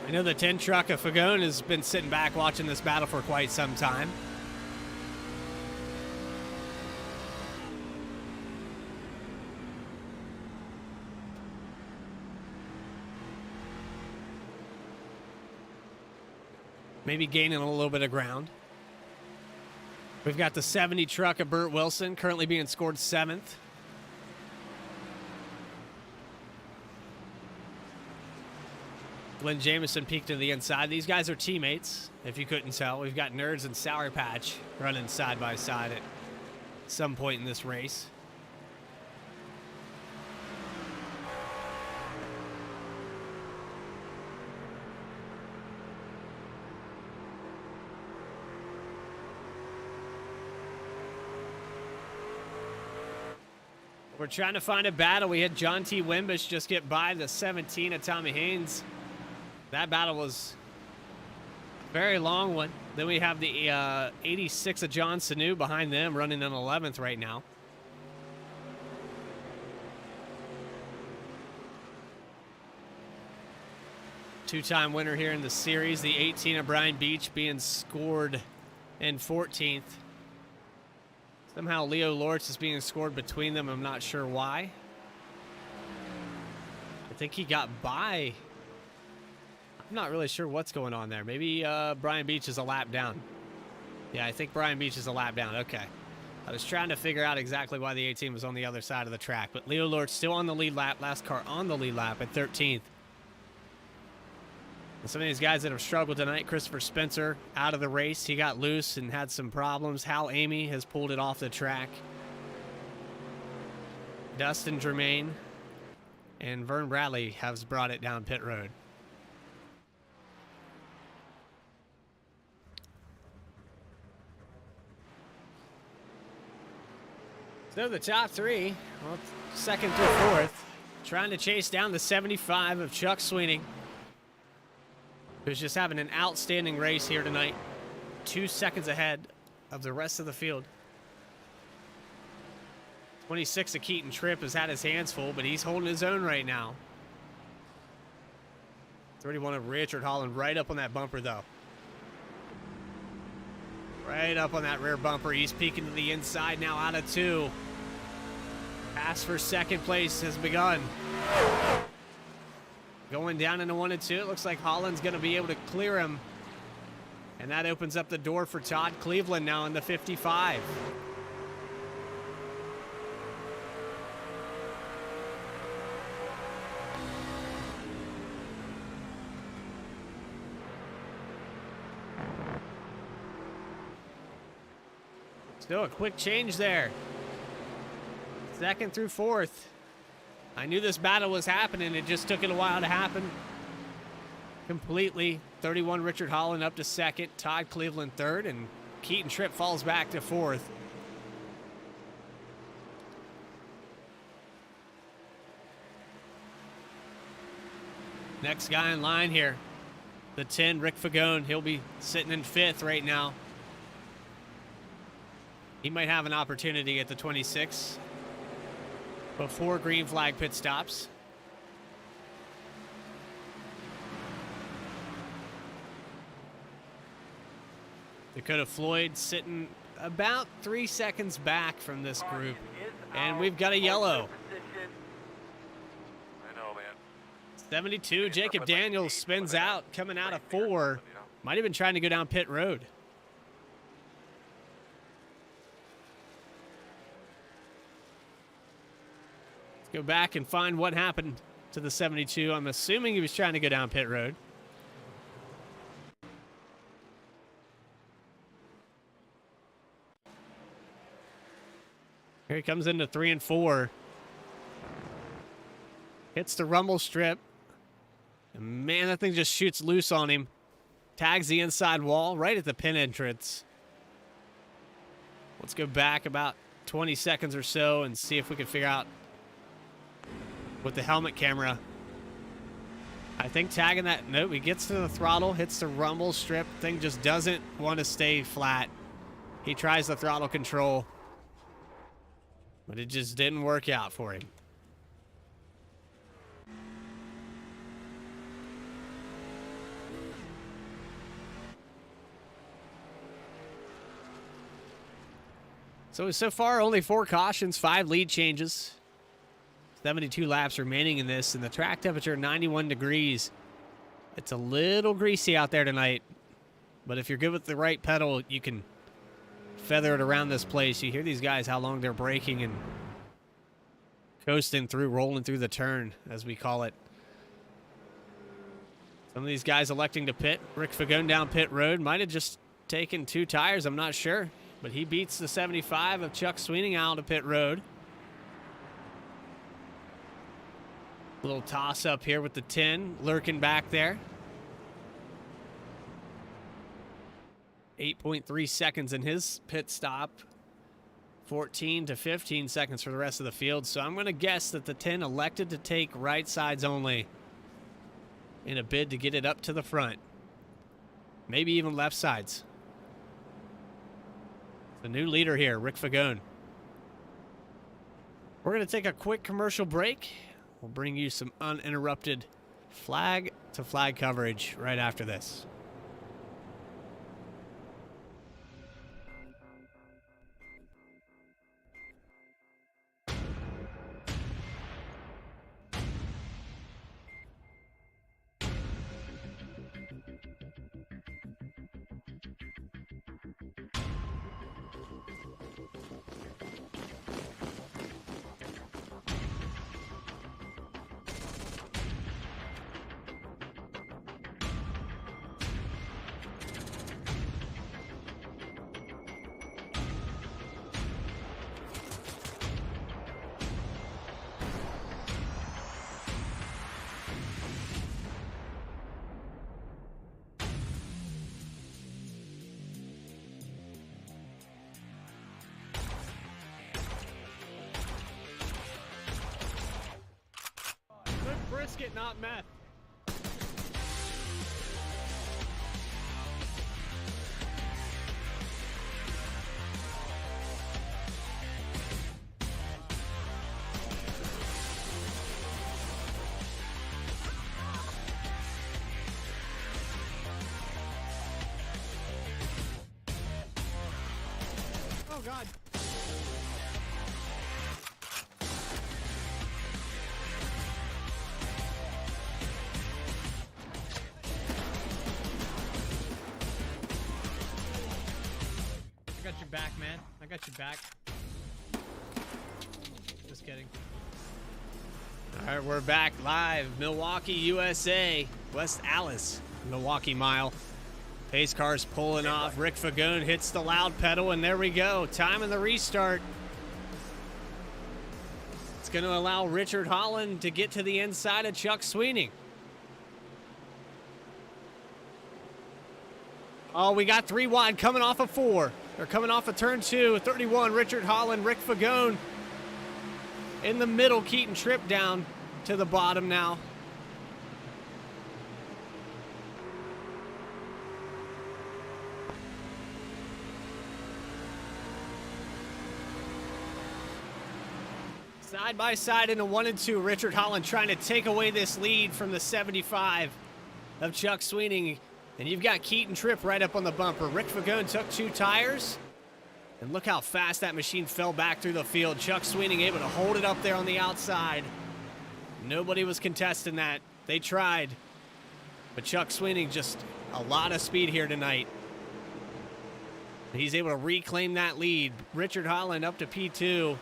I know the 10 truck of Fagone has been sitting back watching this battle for quite some time. Maybe gaining a little bit of ground. We've got the 70 truck of Burt Wilson currently being scored 7th. Glenn Jameson peeked to the inside. These guys are teammates, if you couldn't tell. We've got Nerds and Sour Patch running side by side at some point in this race. We're trying to find a battle. We had John T. Wimbish just get by the 17 of Tommy Haynes. That battle was a very long one. Then we have the 86 of John Sanu behind them, running in 11th right now. Two-time winner here in the series. The 18 of Brian Beach being scored in 14th. Somehow Leo Lortz is being scored between them. I'm not sure why. I think he got by. I'm not really sure what's going on there. Maybe Brian Beach is a lap down. Yeah, I think Brian Beach is a lap down. Okay. I was trying to figure out exactly why the 18 was on the other side of the track. But Leo Lortz still on the lead lap. Last car on the lead lap at 13th. And some of these guys that have struggled tonight, Christopher Spencer out of the race. He got loose and had some problems. Hal Amy has pulled it off the track. Dustin Germain and Vern Bradley has brought it down pit road. So the top three, well, second through fourth, trying to chase down the 75 of Chuck Sweeney, who's just having an outstanding race here tonight. 2 seconds ahead of the rest of the field. 26 of Keaton Tripp has had his hands full, but he's holding his own right now. 31 of Richard Holland right up on that bumper, though. Right up on that rear bumper. He's peeking to the inside now, out of 2. Pass for second place has begun. Going down into 1 and 2. It looks like Holland's going to be able to clear him. And that opens up the door for Todd Cleveland now in the 55. Still a quick change there. Second through fourth. I knew this battle was happening. It just took it a while to happen. Completely. 31 Richard Holland up to second. Todd Cleveland third. And Keaton Tripp falls back to fourth. Next guy in line here. The 10, Rick Fagone. He'll be sitting in fifth right now. He might have an opportunity at the 26 before green flag pit stops. Dakota Floyd sitting about 3 seconds back from this group. And we've got a yellow. I know, man. 72, Jacob Daniels spins out, coming out of 4. Might have been trying to go down pit road. Go back and find what happened to the 72. I'm assuming he was trying to go down pit road. Here he comes into 3 and 4. Hits the rumble strip. And man, that thing just shoots loose on him. Tags the inside wall right at the pin entrance. Let's go back about 20 seconds or so and see if we can figure out with the helmet camera. I think tagging that, nope, he gets to the throttle, hits the rumble strip. Thing just doesn't want to stay flat. He tries the throttle control, but it just didn't work out for him. So far, only 4 cautions, 5 lead changes. 72 laps remaining in this, and the track temperature 91 degrees. It's a little greasy out there tonight, but if you're good with the right pedal, you can feather it around this place. You hear these guys, how long they're braking and coasting through, rolling through the turn, as we call it. Some of these guys electing to pit. Rick Fagone down pit road. Might have just taken 2 tires, I'm not sure, but he beats the 75 of Chuck Sweeney out of pit road. Little toss up here with the 10 lurking back there. 8.3 seconds in his pit stop. 14 to 15 seconds for the rest of the field. So I'm going to guess that the 10 elected to take right sides only in a bid to get it up to the front. Maybe even left sides. The new leader here, Rick Fagone. We're going to take a quick commercial break. We'll bring you some uninterrupted flag-to-flag coverage right after this. biscuit, not meth. Oh, God. I got your back, man. I got your back. Just kidding. All right, we're back live. Milwaukee, USA. West Allis, Milwaukee Mile. Pace car's pulling off. Rick Fagone hits the loud pedal, and there we go. Time in the restart. It's going to allow Richard Holland to get to the inside of Chuck Sweeney. Oh, we got 3 wide coming off of 4. They're coming off of turn 2. 31, Richard Holland, Rick Fagone. In the middle, Keaton Tripp down to the bottom now. Side by side in a 1 and 2, Richard Holland trying to take away this lead from the 75 of Chuck Sweeney. And you've got Keaton Tripp right up on the bumper. Rick Fagone took 2 tires. And look how fast that machine fell back through the field. Chuck Sweeney able to hold it up there on the outside. Nobody was contesting that. They tried. But Chuck Sweeney just a lot of speed here tonight. He's able to reclaim that lead. Richard Holland up to P2.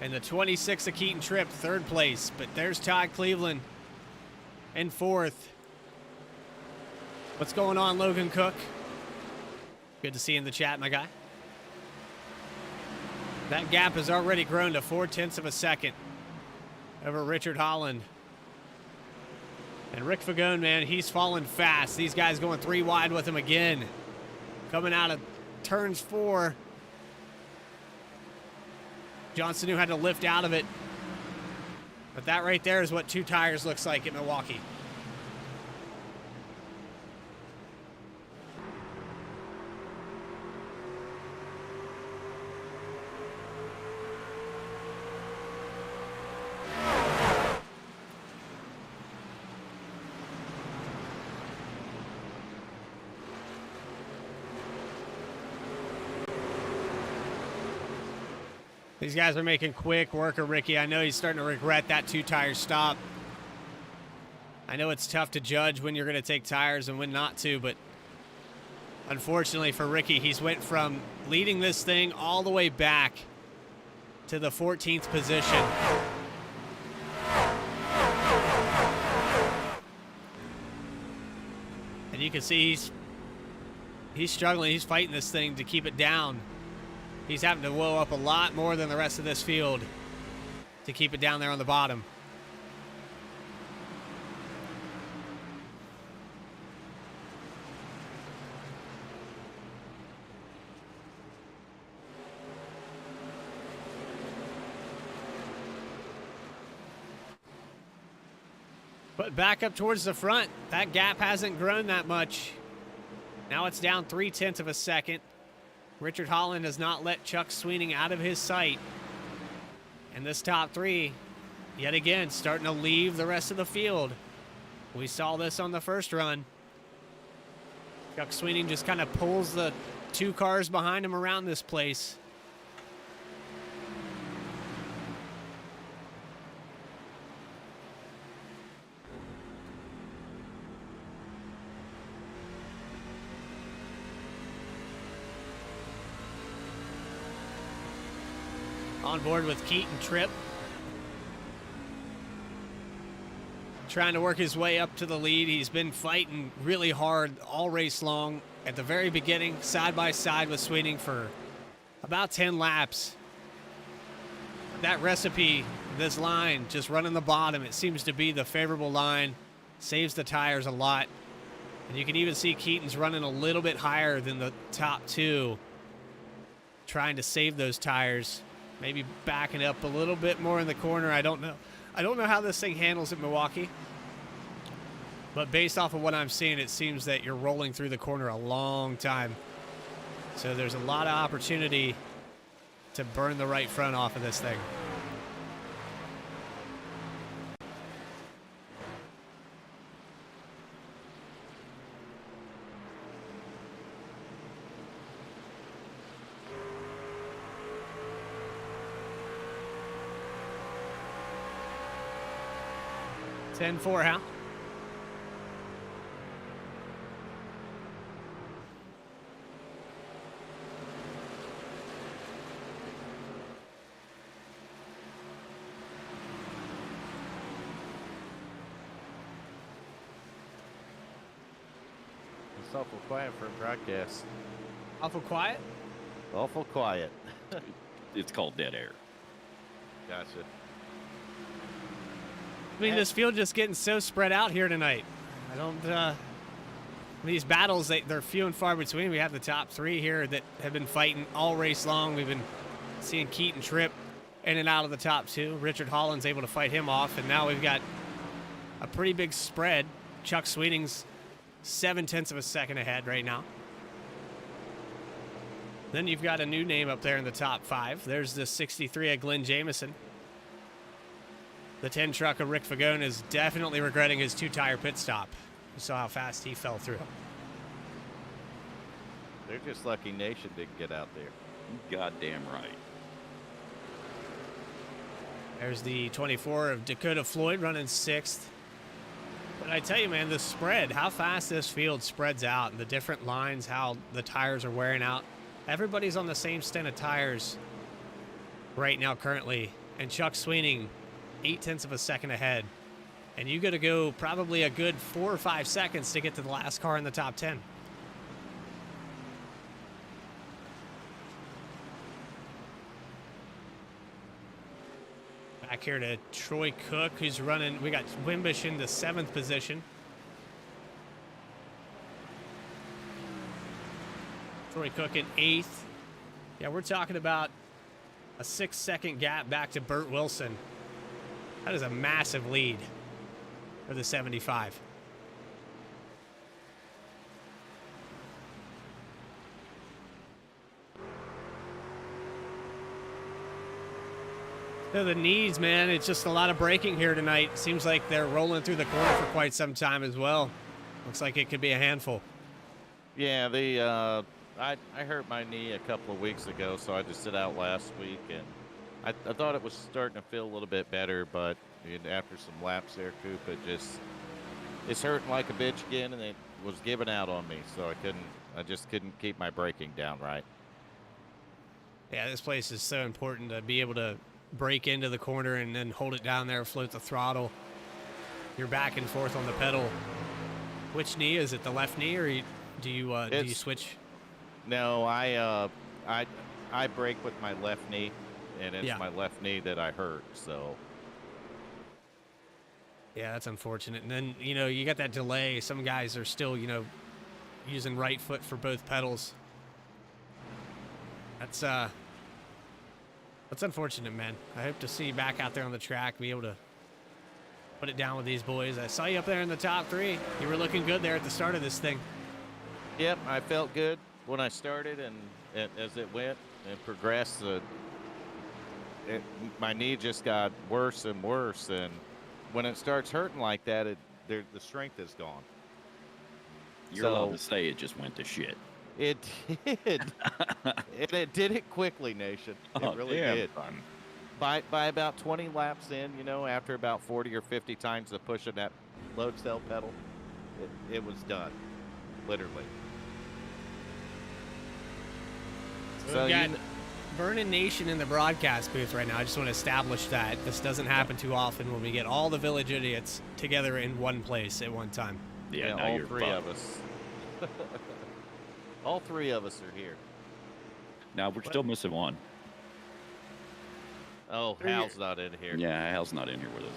And the 26 of Keaton Tripp, 3rd place. But there's Todd Cleveland in 4th. What's going on, Logan Cook? Good to see you in the chat, my guy. That gap has already grown to 0.4 of a second over Richard Holland. And Rick Fagone, man, he's falling fast. These guys going 3 wide with him again. Coming out of turns 4. Johnson who had to lift out of it. But that right there is what 2 tires looks like at Milwaukee. These guys are making quick work of Ricky. I know he's starting to regret that 2-tire stop. I know it's tough to judge when you're going to take tires and when not to, but unfortunately for Ricky, he's went from leading this thing all the way back to the 14th position. And you can see he's struggling. He's fighting this thing to keep it down. He's having to blow up a lot more than the rest of this field to keep it down there on the bottom. But back up towards the front, that gap hasn't grown that much. Now it's down 0.3 of a second. Richard Holland has not let Chuck Sweeney out of his sight. And this top 3, yet again, starting to leave the rest of the field. We saw this on the first run. Chuck Sweeney just kind of pulls the 2 cars behind him around this place. On board with Keaton Tripp. Trying to work his way up to the lead. He's been fighting really hard all race long. At the very beginning, side by side with Sweeney for about 10 laps. That recipe, this line, just running the bottom, it seems to be the favorable line. Saves the tires a lot. And you can even see Keaton's running a little bit higher than the top 2. Trying to save those tires. Maybe backing up a little bit more in the corner. I don't know. I don't know how this thing handles at Milwaukee. But based off of what I'm seeing, it seems that you're rolling through the corner a long time. So there's a lot of opportunity to burn the right front off of this thing. Ten-4, Hal. It's awful quiet for a broadcast. Awful quiet? Awful quiet. It's called dead air. Gotcha. I mean, this field just getting so spread out here tonight. I don't, these battles, they're few and far between. We have the top three here that have been fighting all race long. We've been seeing Keaton Tripp in and out of the top two. Richard Holland's able to fight him off, and now we've got a pretty big spread. Chuck Sweeting's 0.7 of a second ahead right now. Then you've got a new name up there in the top five. There's the 63 of Glenn Jamieson. The 10 truck of Rick Fagone is definitely regretting his 2-tire pit stop. You saw how fast he fell through. They're just lucky Nation didn't get out there. Goddamn right. There's the 24 of Dakota Floyd running 6th. But I tell you, man, the spread, how fast this field spreads out and the different lines, how the tires are wearing out. Everybody's on the same stint of tires right now currently. And Chuck Sweeting 0.8 of a second ahead. And you got to go probably a good 4 or 5 seconds to get to the last car in the top 10. Back here to Troy Cook, who's running. We got Wimbish in the 7th position. Troy Cook in 8th. Yeah, we're talking about a 6-second gap back to Burt Wilson. That is a massive lead for the 75. So the knees, man, it's just a lot of braking here tonight. Seems like they're rolling through the corner for quite some time as well. Looks like it could be a handful. Yeah, I hurt my knee a couple of weeks ago, so I just sit out last week, and I thought it was starting to feel a little bit better, but after some laps there, Coop, it's hurting like a bitch again, and it was giving out on me, so I just couldn't keep my braking down right. Yeah, this place is so important to be able to brake into the corner and then hold it down there, float the throttle. You're back and forth on the pedal. Which knee is it? The left knee, or do you switch? No, I brake with my left knee, and it's my left knee that I hurt. So yeah, that's unfortunate. And then you got that delay. Some guys are still using right foot for both pedals. That's unfortunate, man. I hope to see you back out there on the track, be able to put it down with these boys. I saw you up there in the top 3. You were looking good there at the start of this thing. Yep, I felt good when I started, and as it went and progressed, my knee just got worse and worse. And when it starts hurting like that, the strength is gone. You're allowed to say it just went to shit. It did. And it did it quickly, Nation. It really did. Fun. By about 20 laps in, after about 40 or 50 times of pushing that load cell pedal, it was done, literally. So we got Vernon Nation in the broadcast booth right now. I just want to establish that. This doesn't happen too often when we get all the Village Idiots together in one place at one time. Yeah, all 3 of us. All 3 of us are here. Now we're still missing one. Oh, Hal's not in here. Yeah, Hal's not in here with us.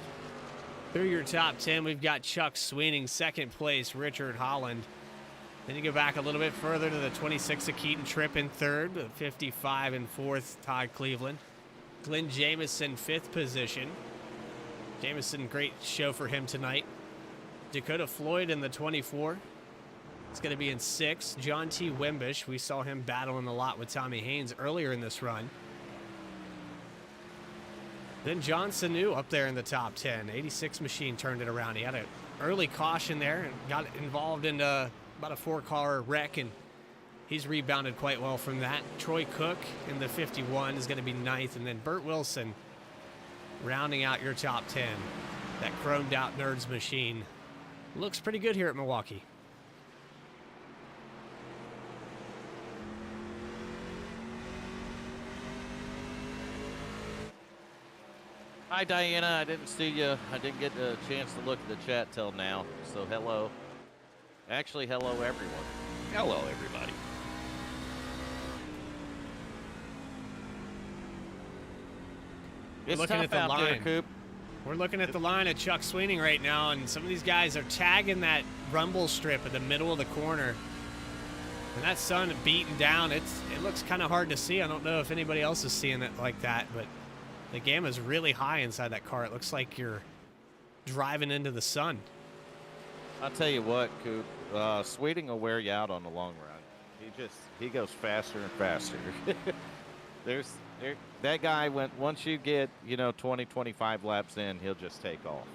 Through your top 10, we've got Chuck Sweeting, 2nd place, Richard Holland. Then you go back a little bit further to the 26 of Keaton Tripp in 3rd, the 55 in 4th, Todd Cleveland. Glenn Jamison, 5th position. Jamison, great show for him tonight. Dakota Floyd in the 24. It's going to be in 6th. John T. Wimbish, we saw him battling a lot with Tommy Haynes earlier in this run. Then John Sanu up there in the top 10. 86 machine turned it around. He had an early caution there and got involved in about a 4-car wreck, and he's rebounded quite well from that. Troy Cook in the 51 is going to be 9th, and then Burt Wilson rounding out your top 10. That chromed out Nerds machine looks pretty good here at Milwaukee. Hi, Diana. I didn't see you. I didn't get a chance to look at the chat till now. So hello. Actually, hello, everyone. Hello, everybody. It's Looking tough at the out there, line. Coop. We're looking at the line of Chuck Sweeney right now, and some of these guys are tagging that rumble strip in the middle of the corner. And that sun beating down, it looks kind of hard to see. I don't know if anybody else is seeing it like that, but the gamma's really high inside that car. It looks like you're driving into the sun. I'll tell you what, Coop. Sweeting will wear you out on the long run. He goes faster and faster. That guy, once you get 20, 25 laps in, he'll just take off.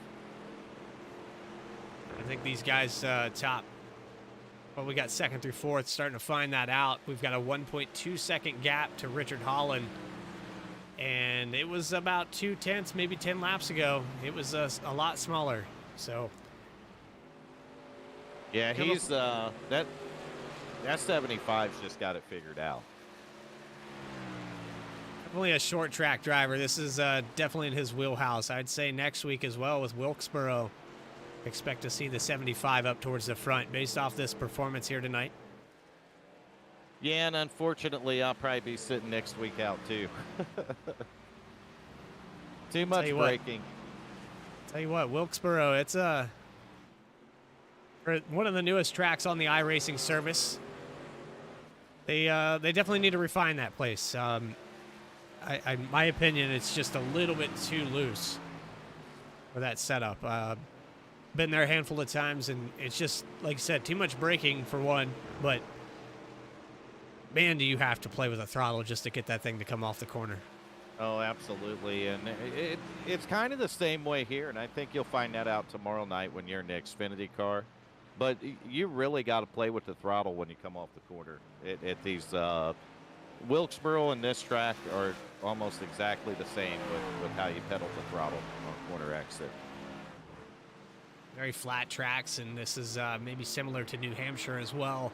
I think these guys top. Well, we got 2nd through 4th starting to find that out. We've got a 1.2 second gap to Richard Holland. And it was about 2/10, maybe 10 laps ago. It was a lot smaller. So, Yeah, he's that 75's just got it figured out. definitely a short track driver. This is definitely in his wheelhouse. I'd say next week as well with Wilkesboro. Expect to see the 75 up towards the front based off this performance here tonight. Yeah, and unfortunately, I'll probably be sitting next week out too. Too much braking. Tell you what, Wilkesboro, it's one of the newest tracks on the iRacing service. They definitely need to refine that place. My opinion, it's just a little bit too loose for that setup. Been there a handful of times, and it's just, like I said, too much braking for one, but man, do you have to play with a throttle just to get that thing to come off the corner. Oh, absolutely. And it's kind of the same way here, and I think you'll find that out tomorrow night when you're in the Xfinity car. But you really got to play with the throttle when you come off the corner. At these Wilkesboro and this track are almost exactly the same with how you pedal the throttle on corner exit. Very flat tracks, and this is maybe similar to New Hampshire as well.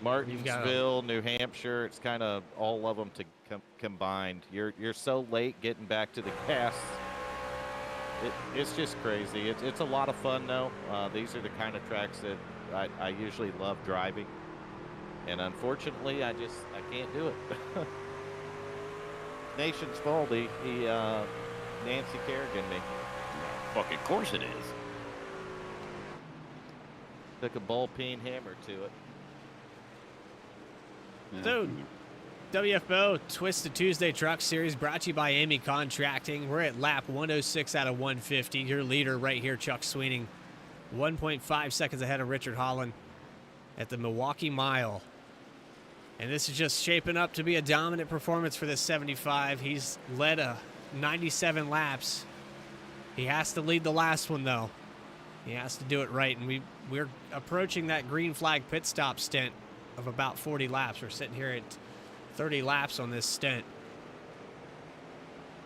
Martinsville, New Hampshire, it's kind of all of them combined. You're so late getting back to the gas. It's just crazy. It's a lot of fun, though. These are the kind of tracks that I usually love driving. And unfortunately, I can't do it. Nation's fault. He Nancy Kerrigan me. Fucking course it is. Took a ball peen hammer to it. So, WFO Twisted Tuesday Truck Series brought to you by Amy Contracting. We're at lap 106 out of 150. Your leader right here, Chuck Sweeney, 1.5 seconds ahead of Richard Holland at the Milwaukee Mile. And this is just shaping up to be a dominant performance for this 75. He's led 97 laps. He has to lead the last one, though. He has to do it right, and we're approaching that green flag pit stop stint of about 40 laps. We're sitting here at 30 laps on this stint.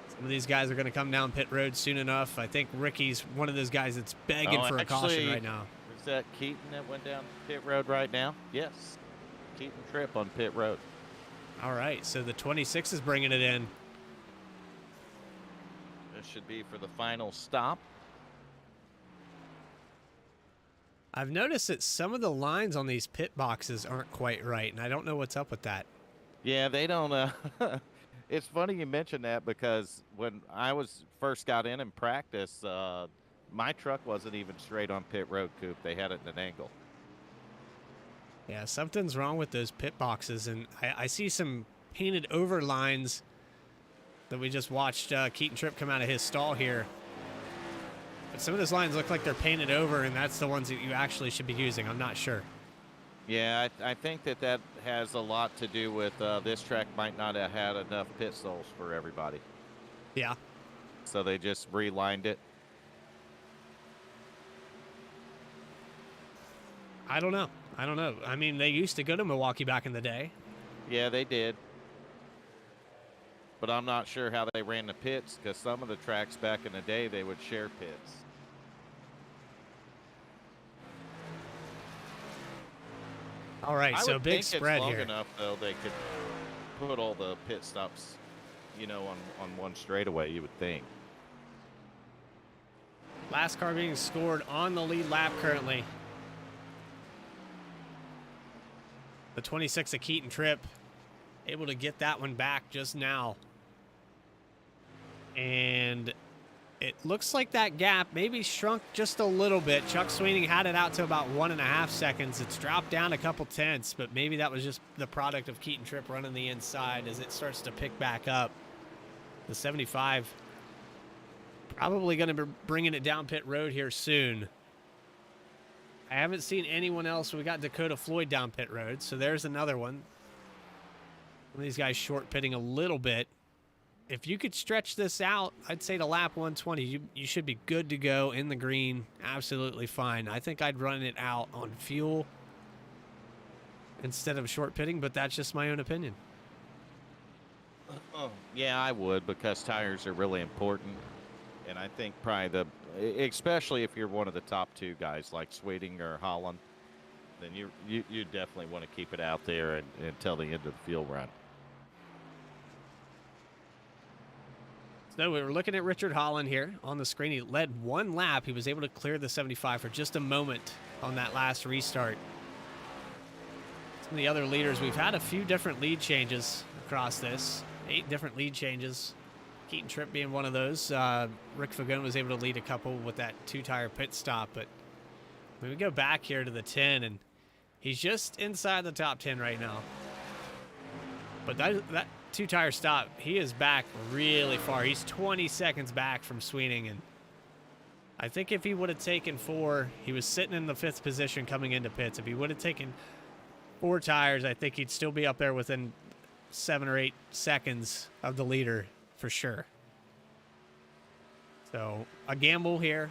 Some of these guys are going to come down pit road soon enough. I think Ricky's one of those guys that's begging for a caution right now. Is that Keaton that went down pit road right now? Yes. Keaton Tripp on pit road. All right, so the 26 is bringing it in. This should be for the final stop. I've noticed that some of the lines on these pit boxes aren't quite right, and I don't know what's up with that. Yeah, they don't. It's funny you mentioned that because when I first got in and practice, my truck wasn't even straight on pit road, Coop. They had it at an angle. Yeah, something's wrong with those pit boxes, and I see some painted over lines that we just watched Keaton Tripp come out of his stall here. But some of those lines look like they're painted over, and that's the ones that you actually should be using. I'm not sure. Yeah, I think that has a lot to do with this track might not have had enough pit stalls for everybody. Yeah. So they just relined it. I don't know. I mean, they used to go to Milwaukee back in the day. Yeah, they did. But I'm not sure how they ran the pits, because some of the tracks back in the day, they would share pits. All right, so big spread long here. Enough though, they could put all the pit stops, on one straightaway. You would think. Last car being scored on the lead lap currently. The 26 of Keaton Tripp able to get that one back just now. And it looks like that gap maybe shrunk just a little bit. Chuck Sweeney had it out to about 1.5 seconds. It's dropped down a couple tenths, but maybe that was just the product of Keaton Tripp running the inside as it starts to pick back up. The 75 probably going to be bringing it down pit road here soon. I haven't seen anyone else. We got Dakota Floyd down pit road, so there's another one. One of these guys short pitting a little bit. If you could stretch this out, I'd say to lap 120, you should be good to go in the green. Absolutely fine. I think I'd run it out on fuel instead of short pitting, but that's just my own opinion. Yeah, I would, because tires are really important. And I think probably especially if you're one of the top two guys like Sweeting or Holland, then you definitely want to keep it out there until the end of the field run. So we're looking at Richard Holland here on the screen. He led one lap. He was able to clear the 75 for just a moment on that last restart. Some of the other leaders, we've had a few different lead changes across this. 8 different lead changes. Keaton Tripp being one of those. Rick Fagone was able to lead a couple with that 2-tire pit stop. But when we go back here to the 10, and he's just inside the top 10 right now. But that 2-tire stop, he is back really far. He's 20 seconds back from Sweening, and I think if he would have taken 4, he was sitting in the 5th position coming into pits. If he would have taken 4 tires, I think he'd still be up there within 7 or 8 seconds of the leader for sure. So a gamble here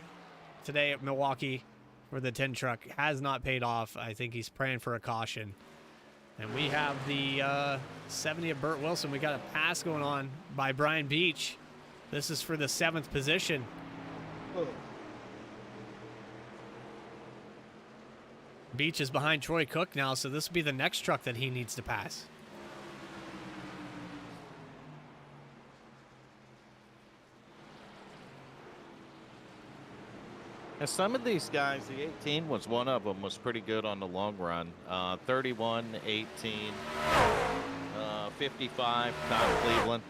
today at Milwaukee for the 10 truck has not paid off. I think he's praying for a caution. And we have the 70 of Burt Wilson. We got a pass going on by Brian Beach. This is for the 7th position. Beach is behind Troy Cook now, so this will be the next truck that he needs to pass. And some of these guys, the 18 was one of them, was pretty good on the long run. 31, 18, 55, Todd Cleveland.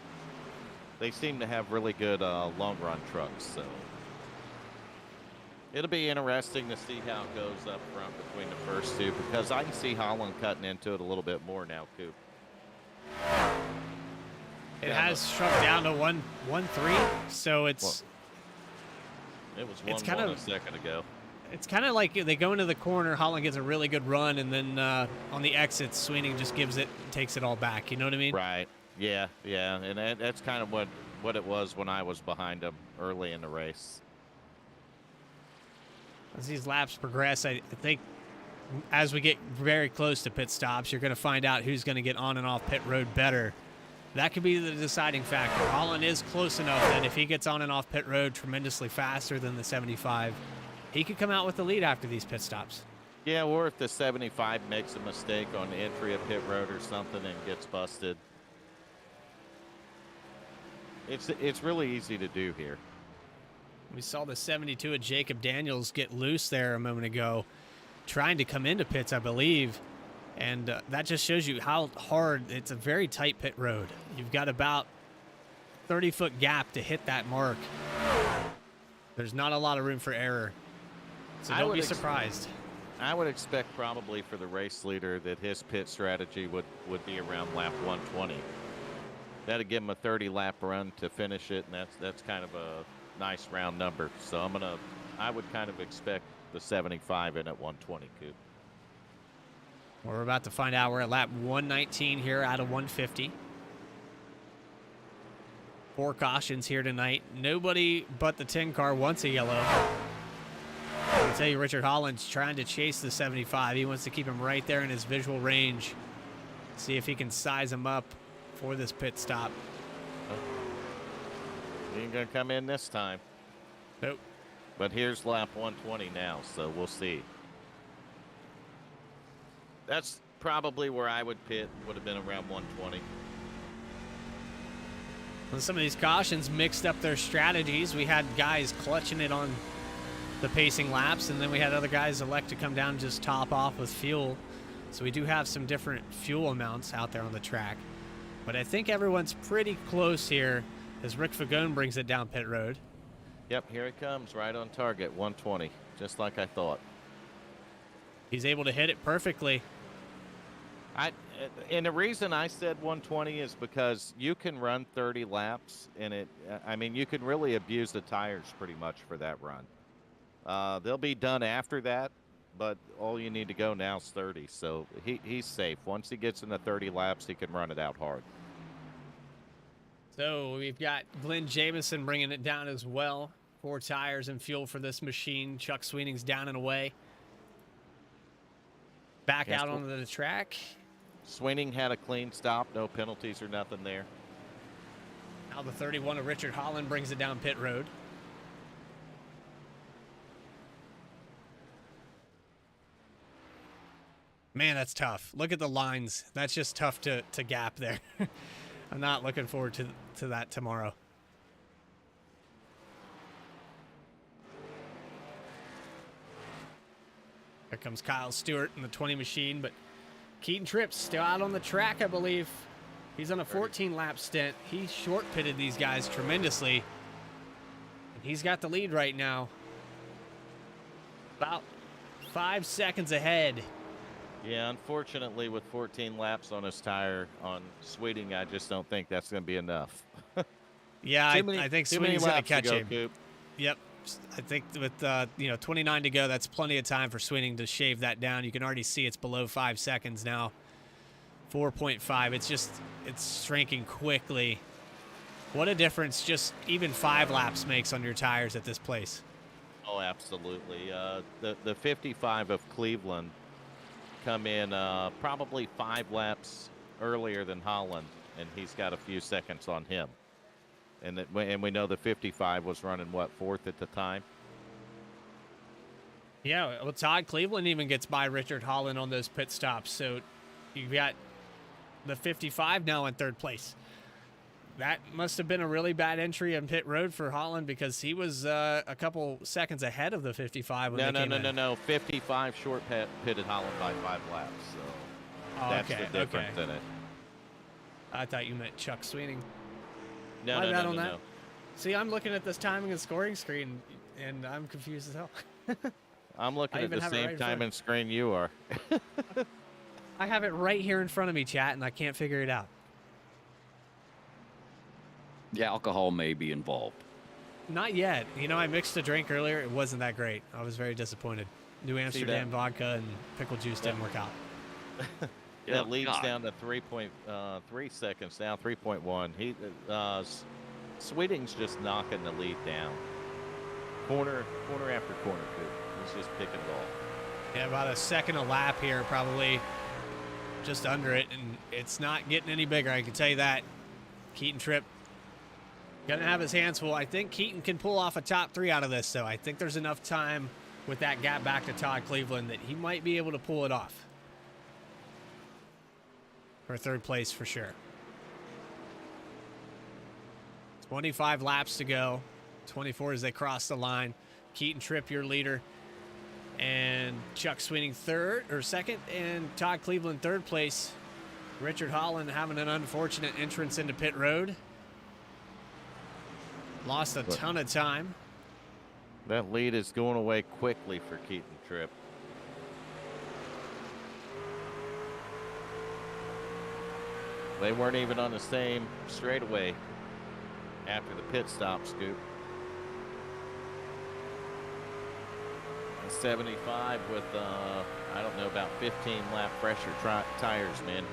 They seem to have really good long run trucks. So it'll be interesting to see how it goes up front between the first two, because I can see Holland cutting into it a little bit more now, Coop. It has shrunk down to 1-3, so it's... It was 1-1 a second ago. It's kind of like they go into the corner, Holland gets a really good run, and then on the exits, Sweeney just takes it all back. You know what I mean? Right. Yeah, and that's kind of what it was when I was behind him early in the race. As these laps progress, I think as we get very close to pit stops, you're going to find out who's going to get on and off pit road better. That could be the deciding factor. Holland is close enough that if he gets on and off pit road tremendously faster than the 75, he could come out with the lead after these pit stops. Yeah, or if the 75 makes a mistake on the entry of pit road or something and gets busted. It's really easy to do here. We saw the 72 of Jacob Daniels get loose there a moment ago, trying to come into pits, I believe. And that just shows you how hard. It's a very tight pit road. You've got about 30-foot gap to hit that mark. There's not a lot of room for error. So don't be surprised. I would expect probably for the race leader that his pit strategy would be around lap 120. that'll give him a 30 lap run to finish it, and that's kind of a nice round number. So I would kind of expect the 75 in at 120, Coop. We're about to find out. We're at lap 119 here out of 150. 4 cautions here tonight. Nobody but the 10 car wants a yellow. I can tell you Richard Holland's trying to chase the 75. He wants to keep him right there in his visual range. See if he can size him up for this pit stop. He ain't going to come in this time. Nope. But here's lap 120 now, so we'll see. That's probably where I would pit, would have been around 120. Well, some of these cautions mixed up their strategies. We had guys clutching it on the pacing laps, and then we had other guys elect to come down and just top off with fuel. So we do have some different fuel amounts out there on the track. But I think everyone's pretty close here as Rick Fagone brings it down pit road. Yep, here it comes, right on target, 120, just like I thought. He's able to hit it perfectly. And the reason I said 120 is because you can run 30 laps, and you can really abuse the tires pretty much for that run. They'll be done after that, but all you need to go now is 30. So he's safe. Once he gets into 30 laps, he can run it out hard. So we've got Glenn Jamison bringing it down as well. 4 tires and fuel for this machine. Chuck Sweening's down and away. Back out onto the track. Sweening had a clean stop. No penalties or nothing there. Now the 31 of Richard Holland brings it down pit road. Man, that's tough. Look at the lines. That's just tough to gap there. I'm not looking forward to that tomorrow. Here comes Kyle Stewart in the 20 machine, but Keaton Tripp's still out on the track, I believe. He's on a 14-lap stint. He short-pitted these guys tremendously. And he's got the lead right now. About 5 seconds ahead. Yeah, unfortunately, with 14 laps on his tire on Sweeting, I just don't think that's going to be enough. Yeah, I think Sweeting's going to catch him. Coop. Yep. I think with 29 to go, that's plenty of time for Sweening to shave that down. You can already see it's below 5 seconds now. 4.5. It's shrinking quickly. What a difference just even 5 laps makes on your tires at this place. Oh, absolutely. The 55 of Cleveland come in probably 5 laps earlier than Holland, and he's got a few seconds on him. And we know the 55 was running, what, 4th at the time? Yeah, well, Todd Cleveland even gets by Richard Holland on those pit stops. So you've got the 55 now in 3rd place. That must have been a really bad entry on pit road for Holland because he was a couple seconds ahead of the 55 when they came in. No. 55 short pitted Holland by 5 laps. So that's the difference in it. I thought you meant Chuck Sweening. No. See, I'm looking at this timing and scoring screen, and I'm confused as hell. I'm looking at the same timing screen you are. I have it right here in front of me, chat, and I can't figure it out. Yeah, alcohol may be involved. Not yet. I mixed a drink earlier. It wasn't that great. I was very disappointed. New Amsterdam vodka and pickle juice didn't work out. That leads down to 3.3 seconds now, 3.1. Sweeting's just knocking the lead down. Corner after corner. He's just picking it off. Yeah, about a second a lap here, probably just under it, and it's not getting any bigger, I can tell you that. Keaton Tripp gonna have his hands full. I think Keaton can pull off a top 3 out of this, so I think there's enough time with that gap back to Todd Cleveland that he might be able to pull it off. For 3rd place for sure. 25 laps to go. 24 as they cross the line. Keaton Tripp, your leader. And Chuck Sweening 2nd, and Todd Cleveland 3rd place. Richard Holland having an unfortunate entrance into pit road. Lost a ton of time. That lead is going away quickly for Keaton Tripp. They weren't even on the same straightaway after the pit stop, Scoop. 75 with, I don't know, about 15 lap pressure tires, man.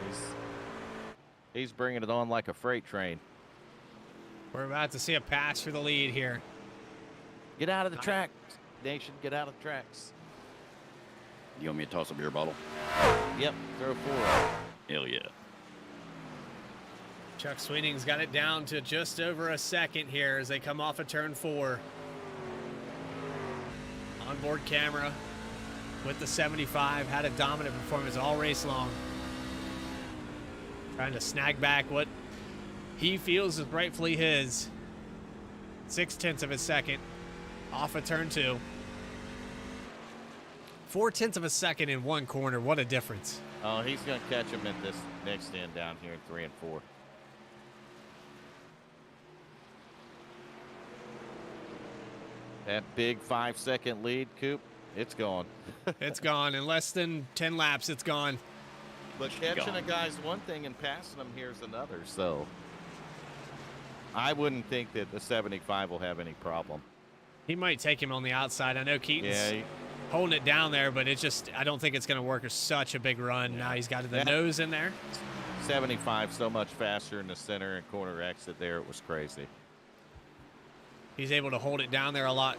He's bringing it on like a freight train. We're about to see a pass for the lead here. Get out of the tracks, Nation. Get out of the tracks. You want me to toss a beer bottle? Yep, throw 4. Hell yeah. Chuck Sweening's got it down to just over a second here as they come off of turn 4. Onboard camera with the 75 had a dominant performance all race long. Trying to snag back what he feels is rightfully his. 0.6 of a second off of turn 2. 0.4 of a second in one corner. What a difference. Oh, he's going to catch him at this next end down here in 3 and 4. That big 5-second lead, Coop, it's gone. It's gone. In less than 10 laps, it's gone. But catching a guy's one thing and passing him here's another, so I wouldn't think that the 75 will have any problem. He might take him on the outside. I know Keaton's holding it down there, but it's just, I don't think it's going to work. It's such a big run. Now he's got the nose in there. 75 so much faster in the center and corner exit there. It was crazy. He's able to hold it down there a lot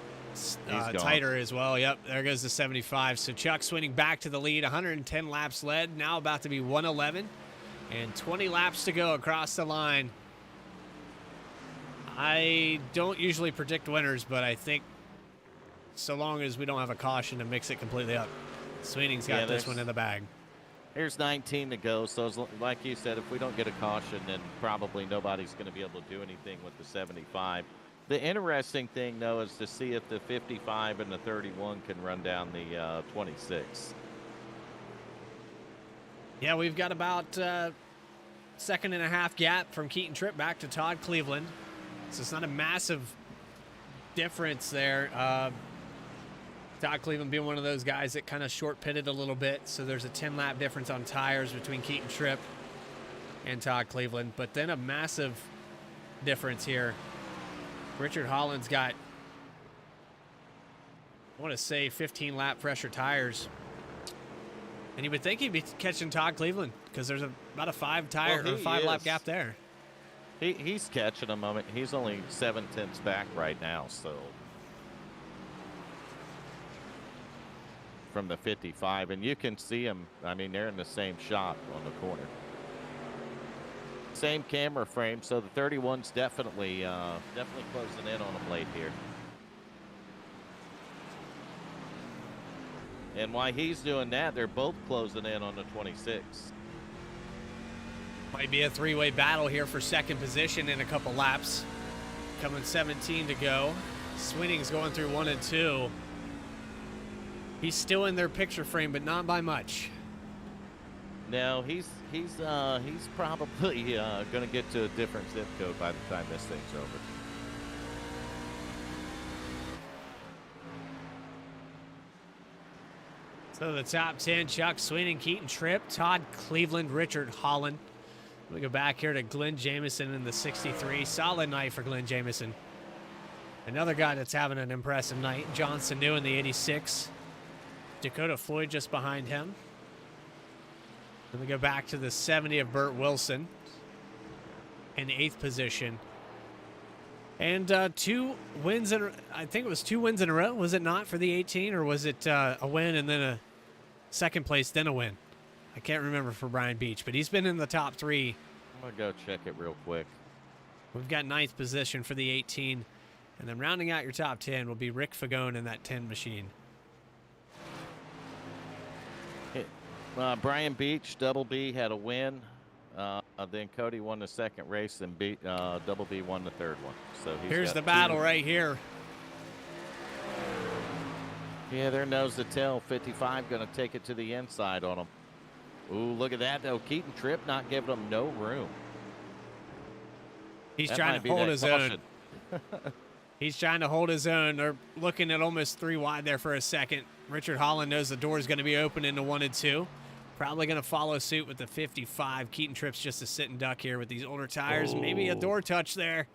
tighter as well. Yep, there goes the 75. So Chuck Sweening back to the lead. 110 laps led. Now about to be 111. And 20 laps to go across the line. I don't usually predict winners, but I think so long as we don't have a caution to mix it completely up, Sweening's got this one in the bag. Here's 19 to go. So like you said, if we don't get a caution, then probably nobody's going to be able to do anything with the 75. The interesting thing, though, is to see if the 55 and the 31 can run down the 26. Yeah, we've got about second and a half gap from Keaton Tripp back to Todd Cleveland. So it's not a massive difference there. Todd Cleveland being one of those guys that kind of short pitted a little bit. So there's a 10-lap difference on tires between Keaton Tripp and Todd Cleveland. But then a massive difference here. Richard Holland's got, I want to say, 15-lap pressure tires. And you would think he'd be catching Todd Cleveland because there's about a 5-lap gap there. He's catching him. I mean, he's only 7/10 back right now, so from the 55, and you can see him. I mean, they're in the same shot on the corner. Same camera frame, so the 31's definitely closing in on him late here. And while he's doing that, they're both closing in on the 26. Might be a three-way battle here for second position in a couple laps. Coming 17 to go. Sweening's going through 1 and 2. He's still in their picture frame, but not by much. No, he's probably going to get to a different zip code by the time this thing's over. So the top 10, Chuck Sweening, Keaton Tripp, Todd Cleveland, Richard Holland. We go back here to Glenn Jamieson in the 63. Solid night for Glenn Jamieson. Another guy that's having an impressive night. John Sanu in the 86. Dakota Floyd just behind him. Then we go back to the 70 of Burt Wilson in 8th position. And 2 wins I think it was 2 wins in a row, was it not, for the 18? Or was it a win and then a second place, then a win? I can't remember for Brian Beach, but he's been in the top 3. I'm going to go check it real quick. We've got 9th position for the 18. And then rounding out your top 10 will be Rick Fagone in that 10 machine. Brian Beach, Double B, had a win. Then Cody won the second race, and Double B won the third one. So here's the battle right here. Yeah, they're nose to tail. 55 going to take it to the inside on them. Ooh, look at that, though. Keaton Tripp not giving them no room. He's trying to hold his own. He's trying to hold his own. They're looking at almost 3 wide there for a second. Richard Holland knows the door is going to be open into 1 and 2. Probably going to follow suit with the 55. Keaton Tripp's just a sitting duck here with these older tires. Maybe a door touch there.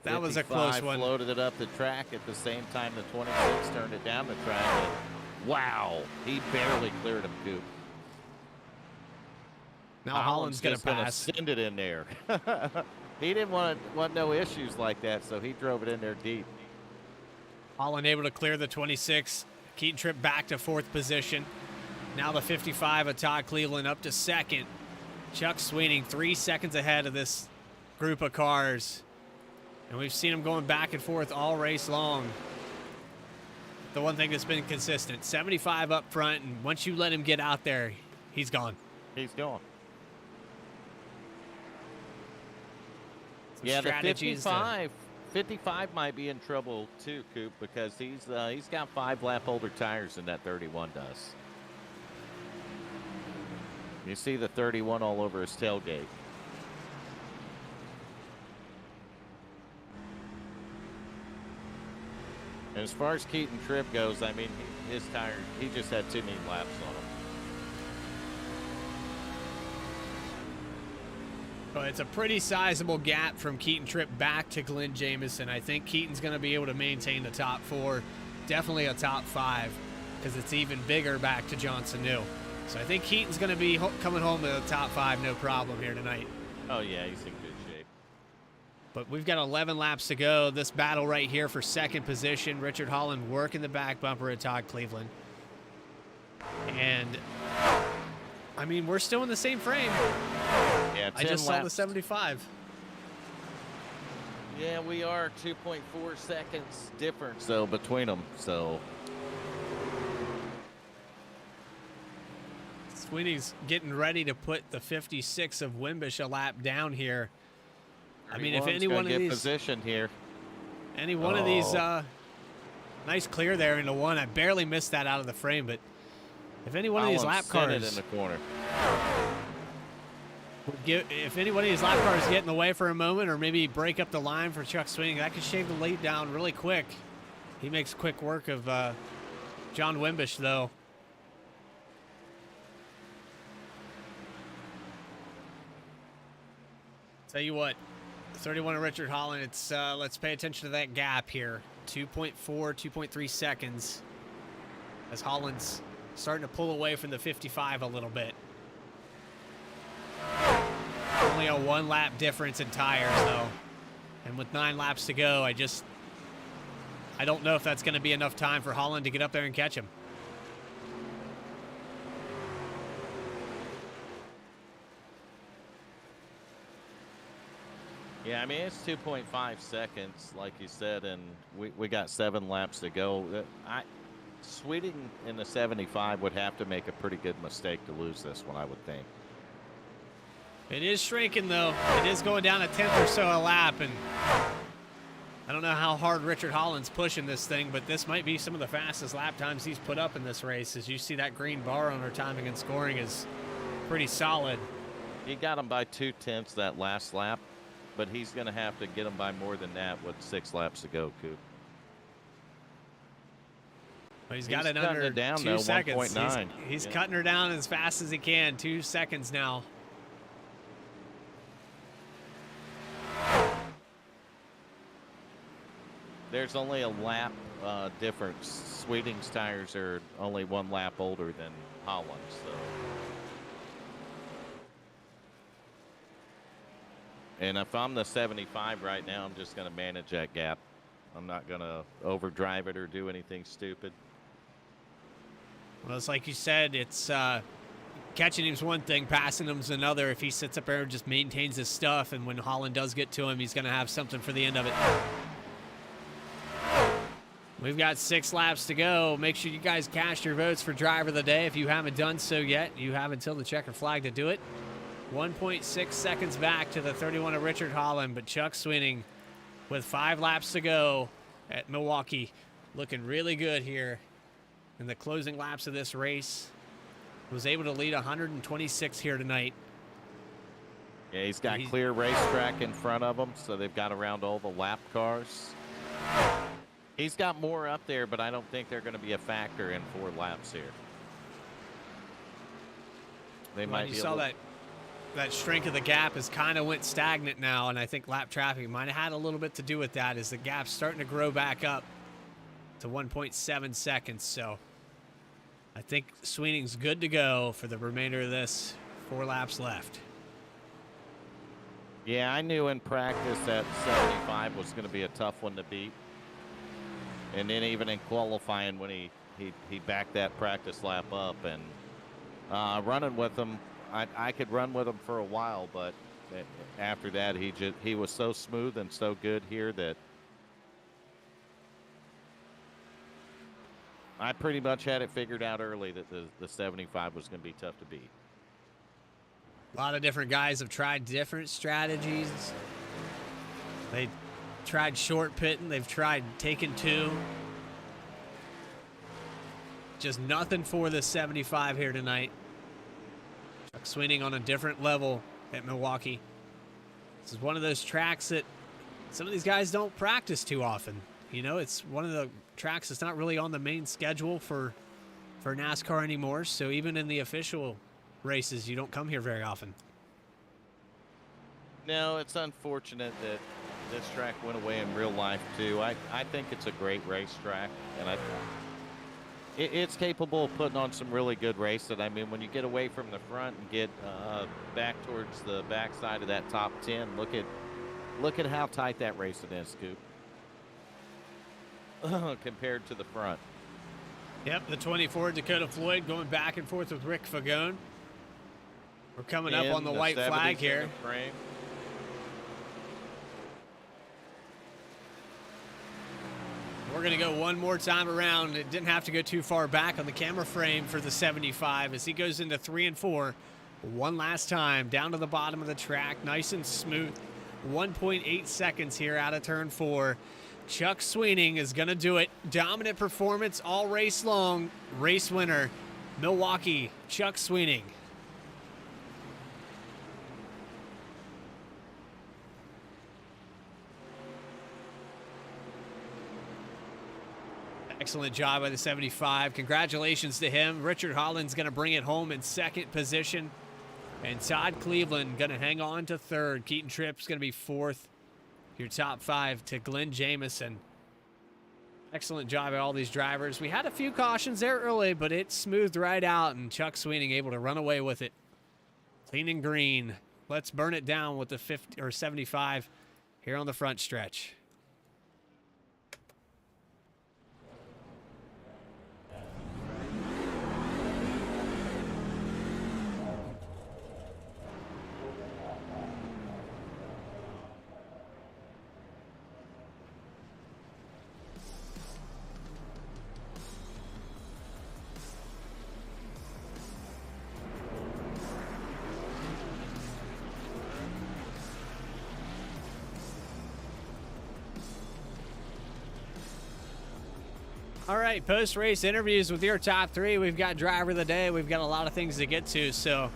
That was a close one. Floated it up the track at the same time the 26 turned it down the track. And wow, he barely cleared him, Coop. Now Holland's going to pass. Send it in there. He didn't want no issues like that, so he drove it in there deep. Holland able to clear the 26. Keaton Tripp back to 4th position. Now the 55 of Todd Cleveland up to 2nd. Chuck Sweeney 3 seconds ahead of this group of cars. And we've seen him going back and forth all race long. The one thing that's been consistent, 75 up front, and once you let him get out there, he's gone. He's gone. Some yeah, the strategies 55 might be in trouble too, Coop, because he's got 5 lap older tires than that 31 does. You see the 31 all over his tailgate. And as far as Keaton Tripp goes, I mean, his tire, he just had too many laps on him. Well, it's a pretty sizable gap from Keaton Tripp back to Glenn Jamieson. I think Keaton's going to be able to maintain the top 4, definitely a top 5, because it's even bigger back to Johnson New. So I think Keaton's going to be coming home to the top 5, no problem here tonight. Oh, yeah, he's in good shape. But we've got 11 laps to go. This battle right here for 2nd position. Richard Holland working the back bumper of Todd Cleveland. And, I mean, we're still in the same frame. Yeah, I just saw the 75. Yeah, we are 2.4 seconds difference, though, between them, so... Sweeney's getting ready to put the 56 of Wimbish a lap down here. I mean, if any one of these position here, any one of these, nice clear there into one. I barely missed that out of the frame, but if any one of these lap cars in the corner, if any one of these lap cars get in the way for a moment, or maybe break up the line for Chuck Sweeney, that could shave the lead down really quick. He makes quick work of John Wimbish, though. Tell you what, 31 of Richard Holland, it's let's pay attention to that gap here. 2.4, 2.3 seconds as Holland's starting to pull away from the 55 a little bit. Only a 1 lap difference in tires, though. And with 9 laps to go, I don't know if that's going to be enough time for Holland to get up there and catch him. yeah, I mean, it's 2.5 seconds, like you said, and we got 7 laps to go. Sweeting in the 75 would have to make a pretty good mistake to lose this one, I would think. It is shrinking, though. It is going down a 10th or so a lap, and I don't know how hard Richard Holland's pushing this thing, but this might be some of the fastest lap times he's put up in this race. As you see, that green bar on our timing and scoring is pretty solid. He got him by 2/10 that last lap, but he's going to have to get him by more than that with 6 laps to go, Coop. But he's got it under down 2 seconds. 1.9. He's cutting her down as fast as he can. 2 seconds now. There's only a lap difference. Sweeting's tires are only 1 lap older than Holland's, so. And if I'm the 75 right now, I'm just going to manage that gap. I'm not going to overdrive it or do anything stupid. Well, it's like you said, it's catching him's one thing, passing him's another. If he sits up there and just maintains his stuff, and when Holland does get to him, he's going to have something for the end of it. We've got 6 laps to go. Make sure you guys cast your votes for driver of the day. If you haven't done so yet, you have until the checker flag to do it. 1.6 seconds back to the 31 of Richard Holland, but Chuck Sweeney with 5 laps to go at Milwaukee, looking really good here in the closing laps of this race. Was able to lead 126 here tonight. Yeah, he's got clear racetrack in front of him, so they've got around all the lap cars. He's got more up there, but I don't think they're going to be a factor in 4 laps here. they Well, might you be a saw little, that shrink of the gap has kind of went stagnant now, and I think lap traffic might have had a little bit to do with that as the gap's starting to grow back up to 1.7 seconds. So I think Sweening's good to go for the remainder of this. 4 laps left. Yeah, I knew in practice that 75 was going to be a tough one to beat. And then even in qualifying when he backed that practice lap up, and running with him, I could run with him for a while, but after that he was so smooth and so good here that I pretty much had it figured out early that the 75 was going to be tough to beat. A lot of different guys have tried different strategies. They tried short pitting. They've tried taking 2. Just nothing for the 75 here tonight. Chuck Sweening on a different level at Milwaukee. This is one of those tracks that some of these guys don't practice too often. You know, it's one of the tracks that's not really on the main schedule for NASCAR anymore. So even in the official races, you don't come here very often. No, it's unfortunate that this track went away in real life too. I think it's a great racetrack, and it's capable of putting on some really good racing. I mean, when you get away from the front and get back towards the backside of that top 10, look at how tight that racing is, Scoop, compared to the front. Yep, the 24 Dakota Floyd going back and forth with Rick Fagone. We're coming up on the white flag here. We're going to go one more time around. It didn't have to go too far back on the camera frame for the 75 as he goes into 3 and 4. One last time down to the bottom of the track. Nice and smooth. 1.8 seconds here out of turn 4. Chuck Sweening is going to do it. Dominant performance all race long. Race winner, Milwaukee, Chuck Sweening. Excellent job by the 75. Congratulations to him. Richard Holland's going to bring it home in 2nd position. And Todd Cleveland going to hang on to 3rd. Keaton Tripp's going to be 4th. Your top 5 to Glenn Jamieson. Excellent job by all these drivers. We had a few cautions there early, but it smoothed right out, and Chuck Sweening able to run away with it. Clean and green. Let's burn it down with the 50 or 75 here on the front stretch. All right, post-race interviews with your top 3. We've got driver of the day. We've got a lot of things to get to, so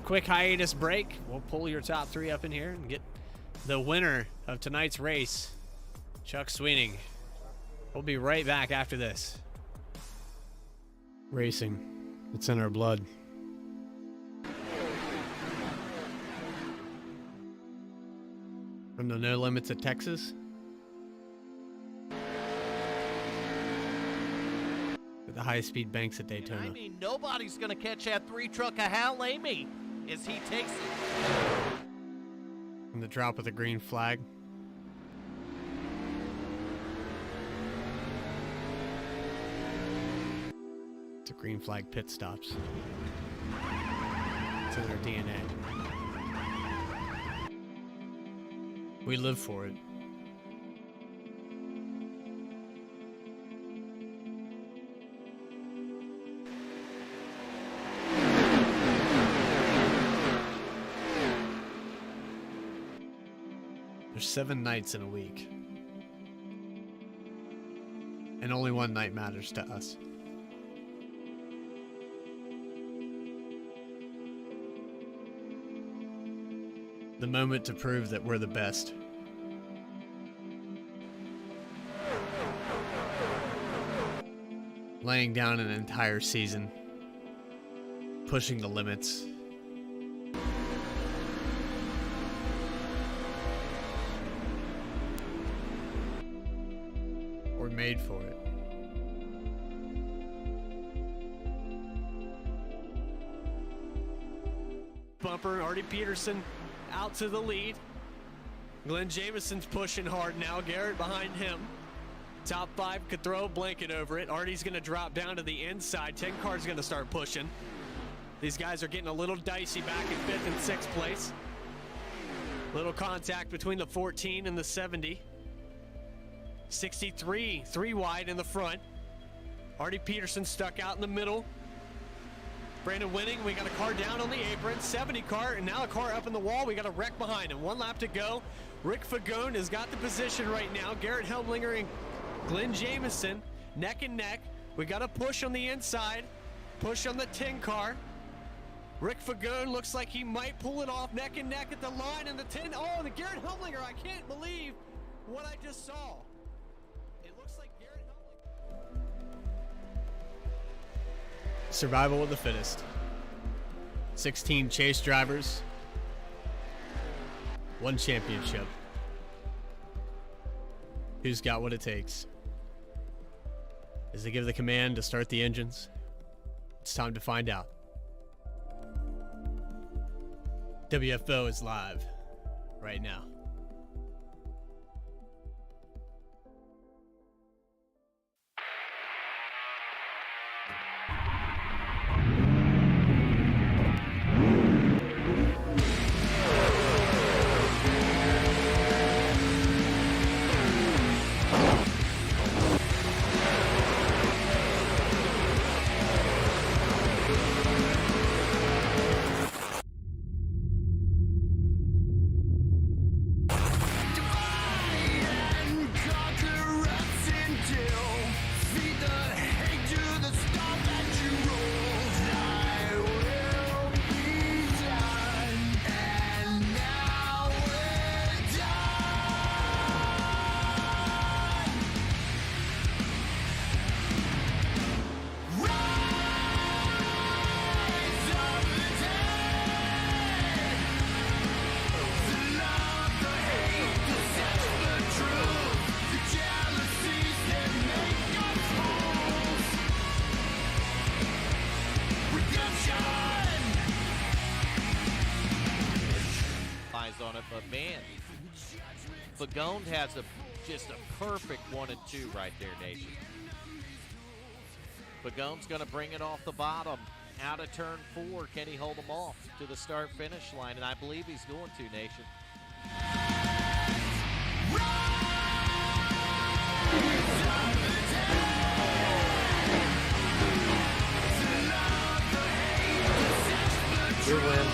quick hiatus break. We'll pull your top 3 up in here and get the winner of tonight's race, Chuck Sweening. We'll be right back after this. Racing. It's in our blood. From the No Limits at Texas. The high-speed banks at Daytona. I mean, nobody's going to catch that 3-truck of Hal Amy as he takes it. And the drop of the green flag. It's a green flag pit stops. It's in their DNA. We live for it. There's 7 nights in a week. And only one night matters to us. The moment to prove that we're the best. Laying down an entire season. Pushing the limits. paid for it. Bumper, Artie Peterson out to the lead. Glenn Jamison's pushing hard now. Garrett behind him. Top 5 could throw a blanket over it. Artie's going to drop down to the inside. 10 car's going to start pushing. These guys are getting a little dicey back in 5th and 6th place. Little contact between the 14 and the 70. 63, 3 wide in the front. Artie Peterson stuck out in the middle. Brandon Winning, we got a car down on the apron. 70 car, and now a car up in the wall. We got a wreck behind him. 1 lap to go. Rick Fagone has got the position right now. Garrett Helblinger and Glenn Jamison neck and neck. We got a push on the inside. Push on the 10 car. Rick Fagone looks like he might pull it off neck and neck at the line, and the 10. Oh, the Garrett Helblinger. I can't believe what I just saw. It looks like Garrett Helblinger. Survival of the fittest. 16 chase drivers. 1 championship. Who's got what it takes? As they give the command to start the engines, it's time to find out. WFO is live right now. On it, but man, Fagone has just a perfect 1 and 2 right there, Nation. Fagone's going to bring it off the bottom out of turn 4. Can he hold them off to the start finish line? And I believe he's going to, Nation. Your win.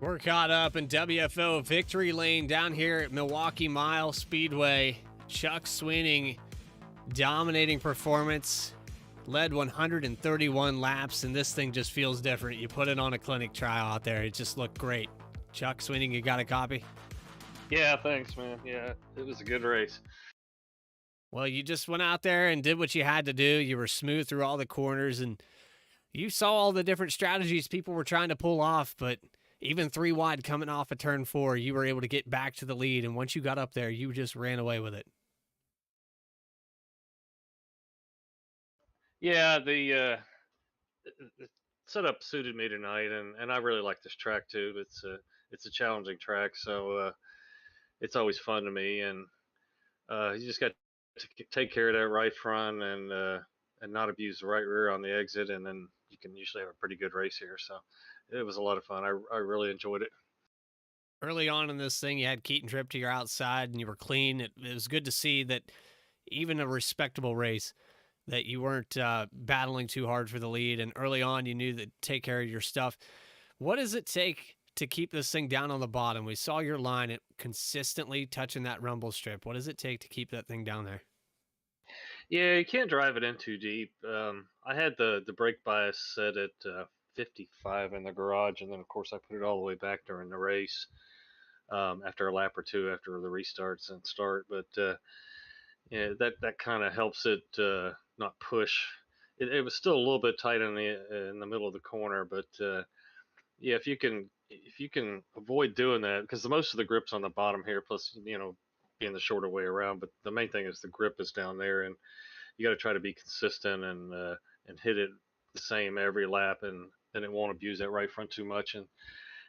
We're caught up in WFO victory lane down here at Milwaukee Mile Speedway. Chuck Sweeney, dominating performance, led 131 laps, and this thing just feels different. You put it on a clinic trial out there. It just looked great. Chuck Sweeney, you got a copy? Yeah, thanks, man. Yeah, it was a good race. Well, you just went out there and did what you had to do. You were smooth through all the corners, and you saw all the different strategies people were trying to pull off, but even 3 wide coming off of turn 4, you were able to get back to the lead, and once you got up there, you just ran away with it. Yeah, the setup suited me tonight, and I really like this track too. It's a challenging track, so it's always fun to me, and you just got to take care of that right front and not abuse the right rear on the exit, and then you can usually have a pretty good race here. So it was a lot of fun. I really enjoyed it. Early on in this thing, you had Keaton Tripp to your outside, and you were clean. It was good to see that even a respectable race, that you weren't battling too hard for the lead. And early on, you knew that take care of your stuff. What does it take to keep this thing down on the bottom? We saw your line it consistently touching that rumble strip. What does it take to keep that thing down there? Yeah, you can't drive it in too deep. I had the brake bias set at 55 in the garage, and then of course I put it all the way back during the race after a lap or two after the restarts and start. But yeah, that kind of helps it not push. It was still a little bit tight in the middle of the corner, but yeah, if you can avoid doing that, because the most of the grip's on the bottom here, plus being the shorter way around. But the main thing is the grip is down there, and you got to try to be consistent and hit it the same every lap, and then it won't abuse that right front too much, and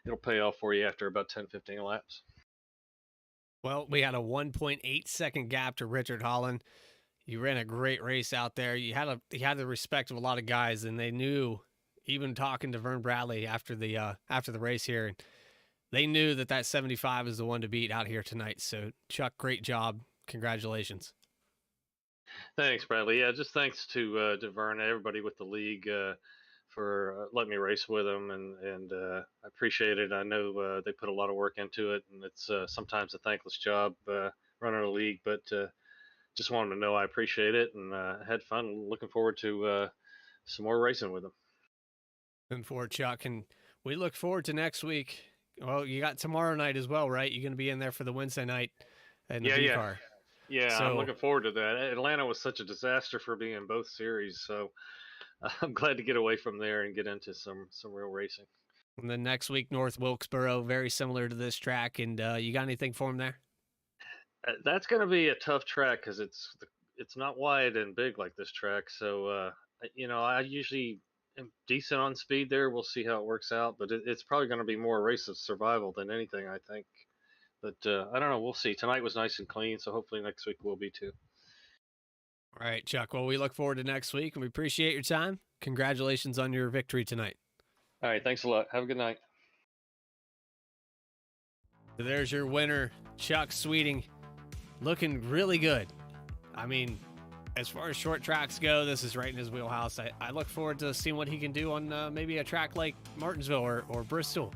it'll pay off for you after about 10-15 laps. Well, we had a 1.8-second gap to Richard Holland. You ran a great race out there. You had the respect of a lot of guys, and they knew, even talking to Vern Bradley after the race here, and they knew that 75 is the one to beat out here tonight. So Chuck, great job. Congratulations. Thanks, Bradley. Yeah, just thanks to Vern and everybody with the league for letting me race with them, and I appreciate it. I know they put a lot of work into it, and it's sometimes a thankless job running a league, but just wanted to know I appreciate it, and had fun. Looking forward to some more racing with them. Looking forward, Chuck, and we look forward to next week. Well, you got tomorrow night as well, right? You're going to be in there for the Wednesday night in the B car. Yeah, So, I'm looking forward to that. Atlanta was such a disaster for me in both series, so I'm glad to get away from there and get into some real racing. And then next week, North Wilkesboro, very similar to this track. And you got anything for him there? That's going to be a tough track because it's not wide and big like this track. So I usually am decent on speed there. We'll see how it works out, but it's probably going to be more a race of survival than anything, I think. But I don't know. We'll see. Tonight was nice and clean, so hopefully next week will be too. All right, Chuck. Well, we look forward to next week, and we appreciate your time. Congratulations on your victory tonight. All right. Thanks a lot. Have a good night. So there's your winner, Chuck Sweeting, looking really good. I mean, as far as short tracks go, this is right in his wheelhouse. I look forward to seeing what he can do on maybe a track like Martinsville or Bristol,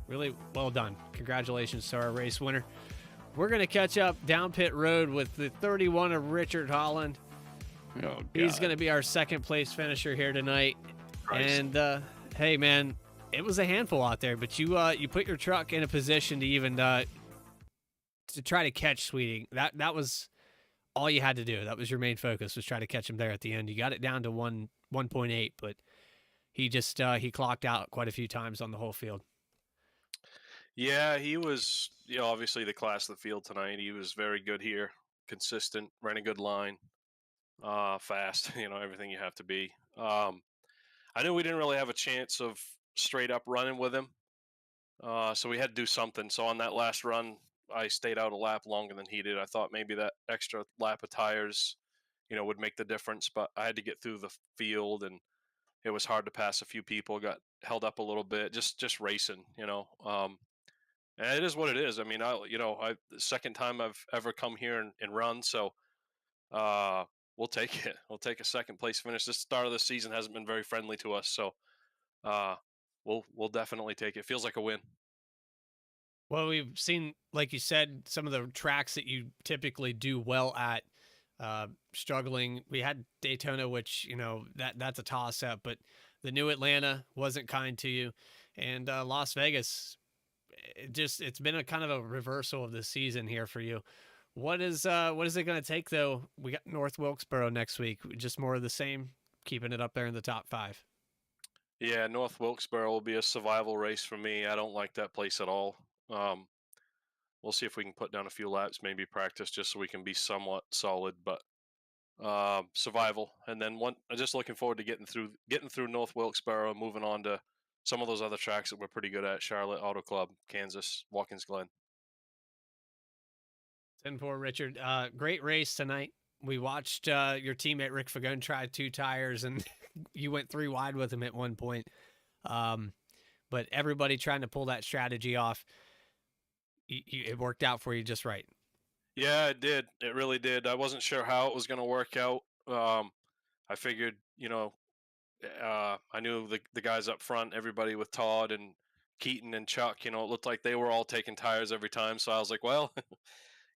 Really well done. Congratulations to our race winner. We're going to catch up down pit road with the 31 of Richard Holland. Oh, God. He's going to be our second place finisher here tonight. Christ. And hey, man, it was a handful out there, but you put your truck in a position to even to try to catch Sweeting. That was all you had to do. That was your main focus, was try to catch him there at the end. You got it down to 1.8, but he just he clocked out quite a few times on the whole field. Yeah, he was, obviously the class of the field tonight. He was very good here, consistent, ran a good line, fast, everything you have to be. I knew we didn't really have a chance of straight up running with him, so we had to do something. So on that last run, I stayed out a lap longer than he did. I thought maybe that extra lap of tires, would make the difference, but I had to get through the field, and it was hard to pass a few people, got held up a little bit, just racing, and it is what it is. I mean, the second time I've ever come here and run, so we'll take it. We'll take a second place finish. This start of the season hasn't been very friendly to us, so we'll definitely take it. Feels like a win. Well, we've seen, like you said, some of the tracks that you typically do well at struggling. We had Daytona, which that's a toss-up, but the new Atlanta wasn't kind to you, and Las Vegas. It's been a kind of a reversal of the season here for you. What is it going to take though? We got North Wilkesboro next week. Just more of the same, keeping it up there in the top 5. Yeah, North Wilkesboro will be a survival race for me. I don't like that place at all. We'll see if we can put down a few laps, maybe practice, just so we can be somewhat solid. But survival, and then I'm just looking forward to getting through North Wilkesboro and moving on to some of those other tracks that we're pretty good at: Charlotte, Auto Club, Kansas, Watkins Glen. 10-4, Richard. Great race tonight. We watched your teammate Rick Fagone try 2 tires, and you went 3 wide with him at one point. But everybody trying to pull that strategy off, it worked out for you just right. Yeah, it did. It really did. I wasn't sure how it was going to work out. I figured, I knew the guys up front, everybody with Todd and Keaton and Chuck, it looked like they were all taking tires every time. So I was like, well,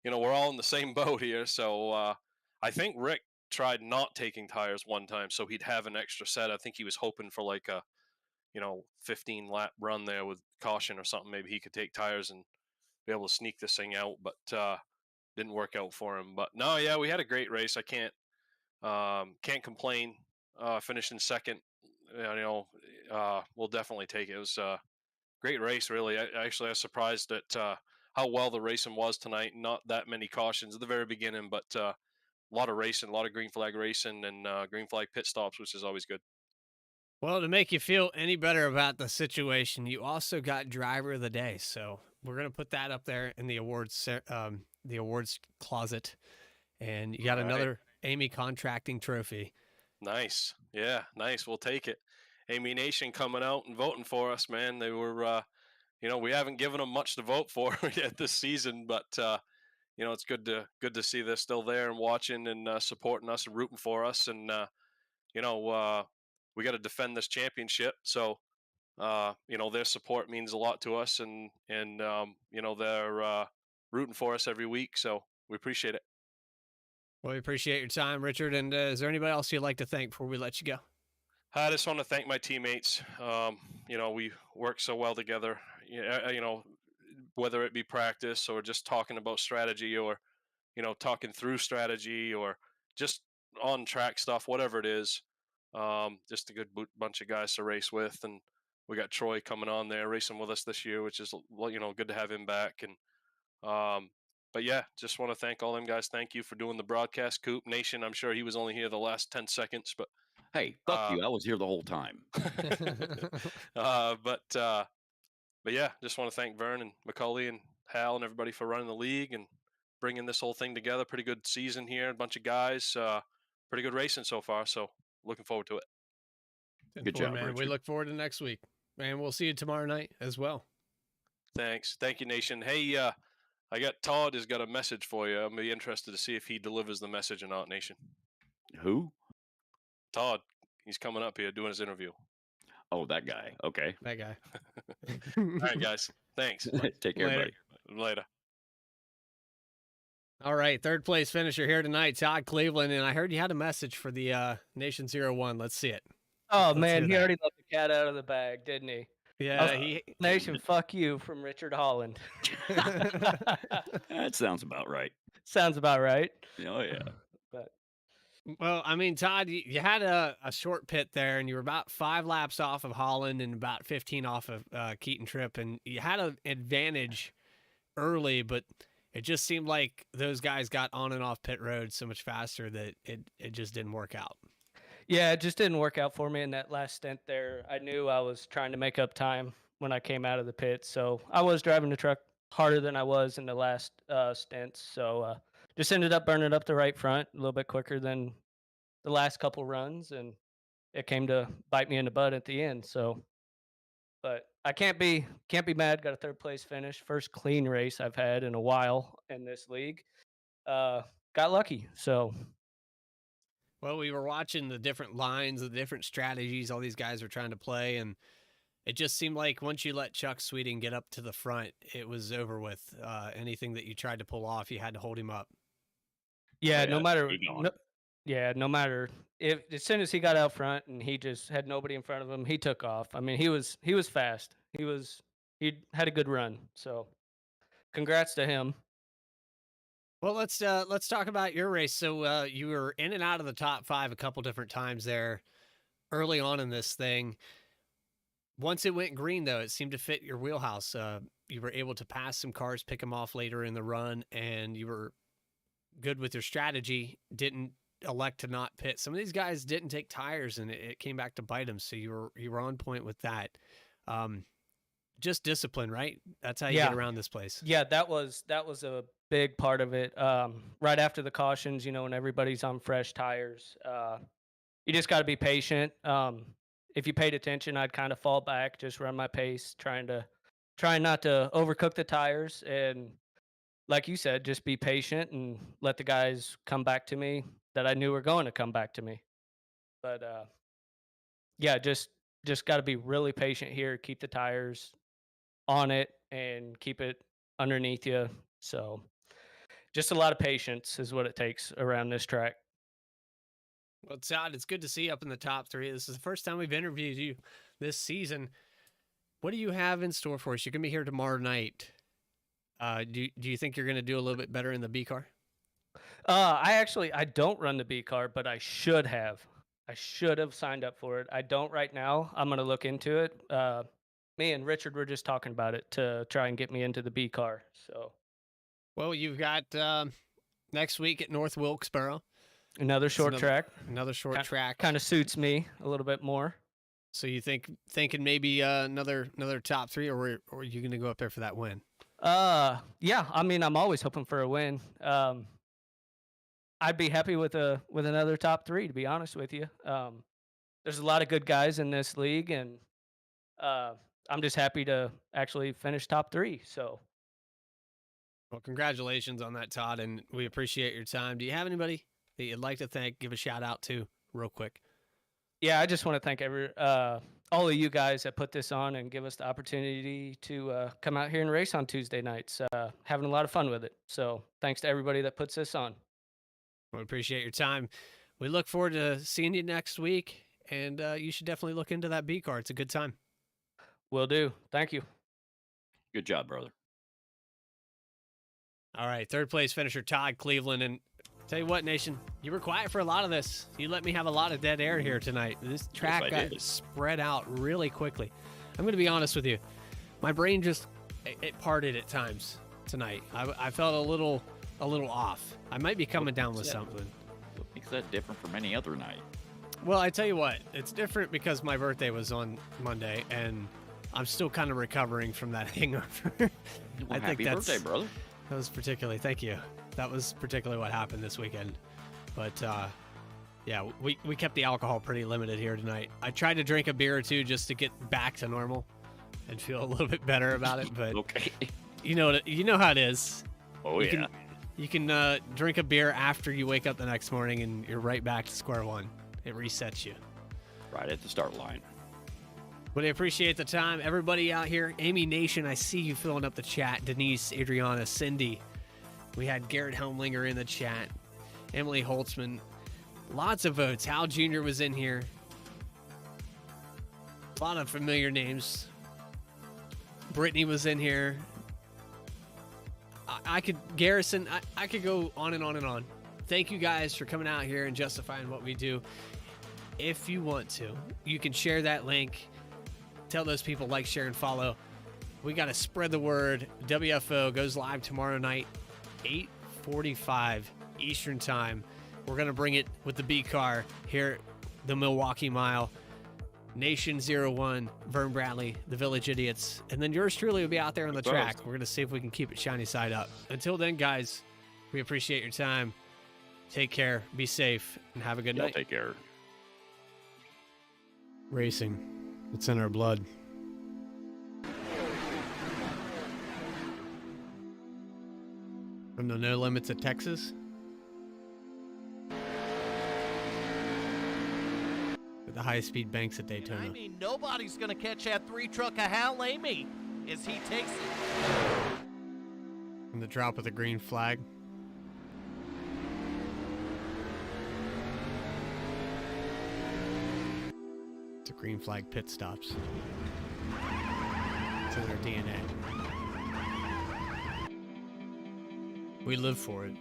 we're all in the same boat here. So I think Rick tried not taking tires one time so he'd have an extra set. I think he was hoping for like a 15 lap run there with caution or something. Maybe he could take tires and be able to sneak this thing out, but didn't work out for him. But no, yeah, we had a great race. I can't complain. Finishing second, we'll definitely take it. It was a great race, really. I was surprised at how well the racing was tonight. Not that many cautions at the very beginning, but a lot of racing, a lot of green flag racing, and green flag pit stops, which is always good. Well, to make you feel any better about the situation, you also got driver of the day. So we're gonna put that up there in the awards closet, and you got All right. another Amy Contracting trophy. Nice. Yeah, nice. We'll take it. Amy Nation coming out and voting for us, man. They were, we haven't given them much to vote for yet this season, but it's good to see they're still there and watching and supporting us and rooting for us. And we got to defend this championship. So their support means a lot to us, and they're rooting for us every week. So we appreciate it. Well, we appreciate your time, Richard. And is there anybody else you'd like to thank before we let you go? I just want to thank my teammates. We work so well together. Whether it be practice or just talking about strategy, or talking through strategy, or just on track stuff, whatever it is. Just a good bunch of guys to race with, and we got Troy coming on there racing with us this year, which is good to have him back. And but yeah, just want to thank all them guys. Thank you for doing the broadcast, Coop Nation. I'm sure he was only here the last 10 seconds, but Hey, fuck you. I was here the whole time. But yeah, just want to thank Vern and McCauley and Hal and everybody for running the league and bringing this whole thing together. Pretty good season here, a bunch of guys, pretty good racing so far. So looking forward to it. Good job, man. Richard. We look forward to next week, and we'll see you tomorrow night as well. Thanks. Thank you, Nation. Hey, I got Todd has got a message for you. I'm be interested to see if he delivers the message or not, Nation. Who? Todd. He's coming up here doing his interview. Oh, that guy. Okay. That guy. All right, guys. Thanks. Take care, Later. buddy. Later. All right, third place finisher here tonight, Todd Cleveland, and I heard you had a message for the Nation 01. Let's see it. Oh, Let's man, hear he that. already let the cat out of the bag, didn't he? Yeah, Nation, fuck you from Richard Holland. That sounds about right. Sounds about right. Oh, yeah. But Well, I mean, Todd, you had a short pit there, and you were about 5 laps off of Holland and about 15 off of Keaton Tripp, and you had an advantage early, but it just seemed like those guys got on and off pit road so much faster that it just didn't work out. yeah, it just didn't work out for me in that last stint there. I knew I was trying to make up time when I came out of the pit, so I was driving the truck harder than I was in the last stints. So just ended up burning up the right front a little bit quicker than the last couple runs, and it came to bite me in the butt at the end. So, but I can't be mad. Got a third place finish, first clean race I've had in a while in this league. Got lucky. So Well, we were watching the different lines, the different strategies all these guys were trying to play, and it just seemed like once you let Chuck Sweeting get up to the front, it was over with. Anything that you tried to pull off, you had to hold him up. yeah, no matter keep going. no matter if as soon as he got out front and he just had nobody in front of him, he took off. I mean, he was fast. He had a good run. So congrats to him. Well, let's talk about your race. So you were in and out of the top 5 a couple different times there early on in this thing. Once it went green, though, it seemed to fit your wheelhouse. You were able to pass some cars, pick them off later in the run, and you were good with your strategy. Didn't elect to not pit. Some of these guys didn't take tires, and it came back to bite them. So you were on point with that. Just discipline, right? That's how you get around this place. Yeah, that was a big part of it. Right after the cautions, when everybody's on fresh tires, you just got to be patient. If you paid attention, I'd kind of fall back, just run my pace, trying not to overcook the tires, and like you said, just be patient and let the guys come back to me that I knew were going to come back to me. But yeah, just got to be really patient here, keep the tires on it and keep it underneath you. So just a lot of patience is what it takes around this track. Well, Todd, it's good to see you up in the top 3. This is the first time we've interviewed you this season. What do you have in store for us? You're going to be here tomorrow night. Do you think you're going to do a little bit better in the B car? I don't run the B car, but I should have. I should have signed up for it. I don't right now. I'm going to look into it. Me and Richard were just talking about it to try and get me into the B car. So, well, you've got next week at North Wilkesboro. Another short track. Another short track. Kind of suits me a little bit more. So you thinking maybe another top 3, or are you going to go up there for that win? Yeah. I mean, I'm always hoping for a win. I'd be happy with another top 3, to be honest with you. There's a lot of good guys in this league, and I'm just happy to actually finish top 3. So, well, congratulations on that, Todd, and we appreciate your time. Do you have anybody that you'd like to thank, give a shout out to real quick? Yeah, I just want to thank all of you guys that put this on and give us the opportunity to come out here and race on Tuesday nights. Having a lot of fun with it. So thanks to everybody that puts this on. We appreciate your time. We look forward to seeing you next week, and you should definitely look into that B car. It's a good time. Will do. Thank you. Good job, brother. All right, third place finisher Todd Cleveland, and tell you what, Nation, you were quiet for a lot of this. You let me have a lot of dead air here tonight. This track got spread out really quickly. I'm going to be honest with you. My brain just it parted at times tonight. I felt a little off. I might be coming down with something. What makes that different from any other night? Well, I tell you what, it's different because my birthday was on Monday, and I'm still kind of recovering from that hangover. Well, happy birthday, brother. That was particularly, thank you. That was particularly what happened this weekend. But yeah, we kept the alcohol pretty limited here tonight. I tried to drink a beer or two just to get back to normal and feel a little bit better about it. But Okay. you know how it is. Oh, yeah. You can drink a beer after you wake up the next morning, and you're right back to square one. It resets you. Right at the start line. But I appreciate the time. Everybody out here, Amy Nation, I see you filling up the chat. Denise, Adriana, Cindy. We had Garrett Helmlinger in the chat. Emily Holtzman. Lots of votes. Hal Jr. was in here. A lot of familiar names. Brittany was in here. Garrison, I could go on and on and on. Thank you guys for coming out here and justifying what we do. If you want to, you can share that link. Tell those people, like, share, and follow. We got to spread the word. WFO goes live tomorrow night, 8:45 Eastern Time. We're going to bring it with the B car here at the Milwaukee Mile. Nation 01, Vern Bradley, the Village Idiots, and then yours truly will be out there on the track. We're going to see if we can keep it shiny side up. Until then, guys, we appreciate your time. Take care, be safe, and have a good night. Take care. Racing. It's in our blood. From the No Limits of Texas. With the high-speed banks at Daytona. I mean, nobody's going to catch that 3-truck of Hal Amy as he takes it. From the drop of the green flag. To green flag pit stops. To their DNA. We live for it.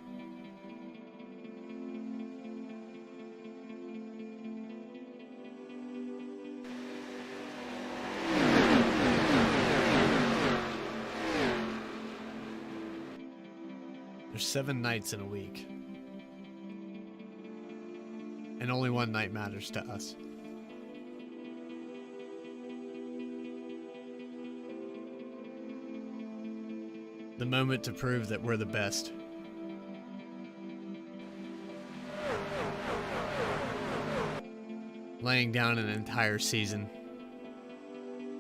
There's 7 nights in a week. And only one night matters to us. The moment to prove that we're the best. Laying down an entire season.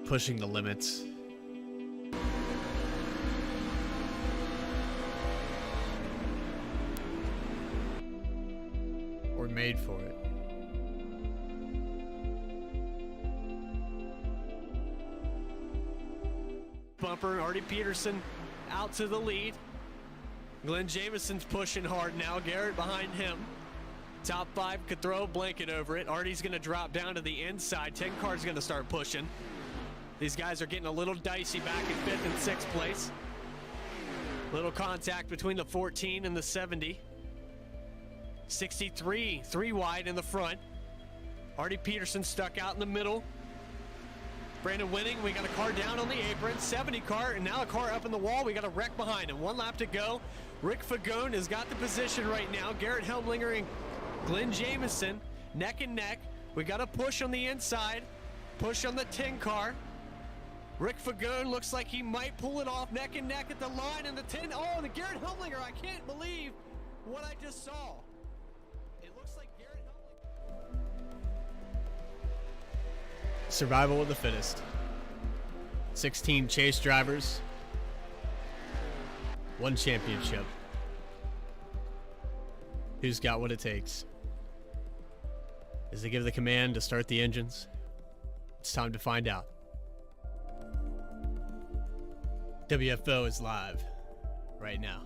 Pushing the limits. We're made for it. Bumper jumper. Artie Peterson out to the lead. Glenn Jameson's pushing hard now. Garrett behind him. Top 5 could throw a blanket over it. Artie's going to drop down to the inside. 10 car's going to start pushing. These guys are getting a little dicey back in 5th and 6th place. Little contact between the 14 and the 70. 63, 3 wide in the front. Artie Peterson stuck out in the middle. Brandon Winning, we got a car down on the apron. 70 car, and now a car up in the wall. We got a wreck behind him. 1 lap to go. Rick Fagone has got the position right now. Garrett Helmlinger and Glenn Jameson neck and neck. We got a push on the inside. Push on the 10 car. Rick Fagone looks like he might pull it off neck and neck at the line, and the 10. Oh, the Garrett Helmlinger. I can't believe what I just saw. It looks like Garrett Helmlinger. Survival of the fittest. 16 chase drivers. 1 championship. Who's got what it takes? As they give the command to start the engines, it's time to find out. WFO is live right now.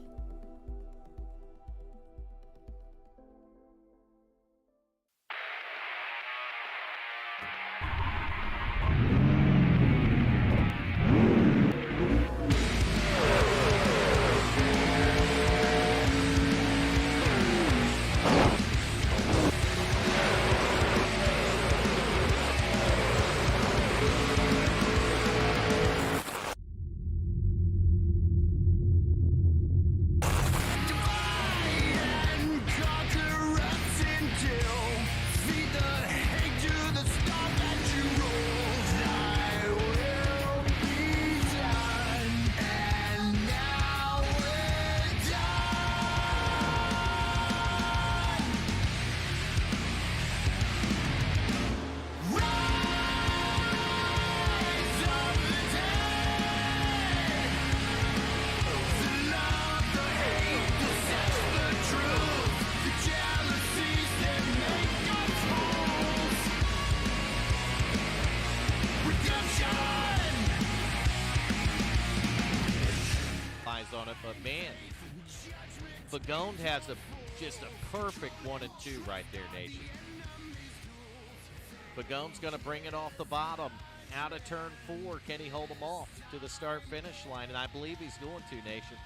On it, but man, Fagone has just a perfect 1 and 2 right there, Nation. Fagone's going to bring it off the bottom out of turn 4. Can he hold them off to the start finish line? And I believe he's going to, Nation.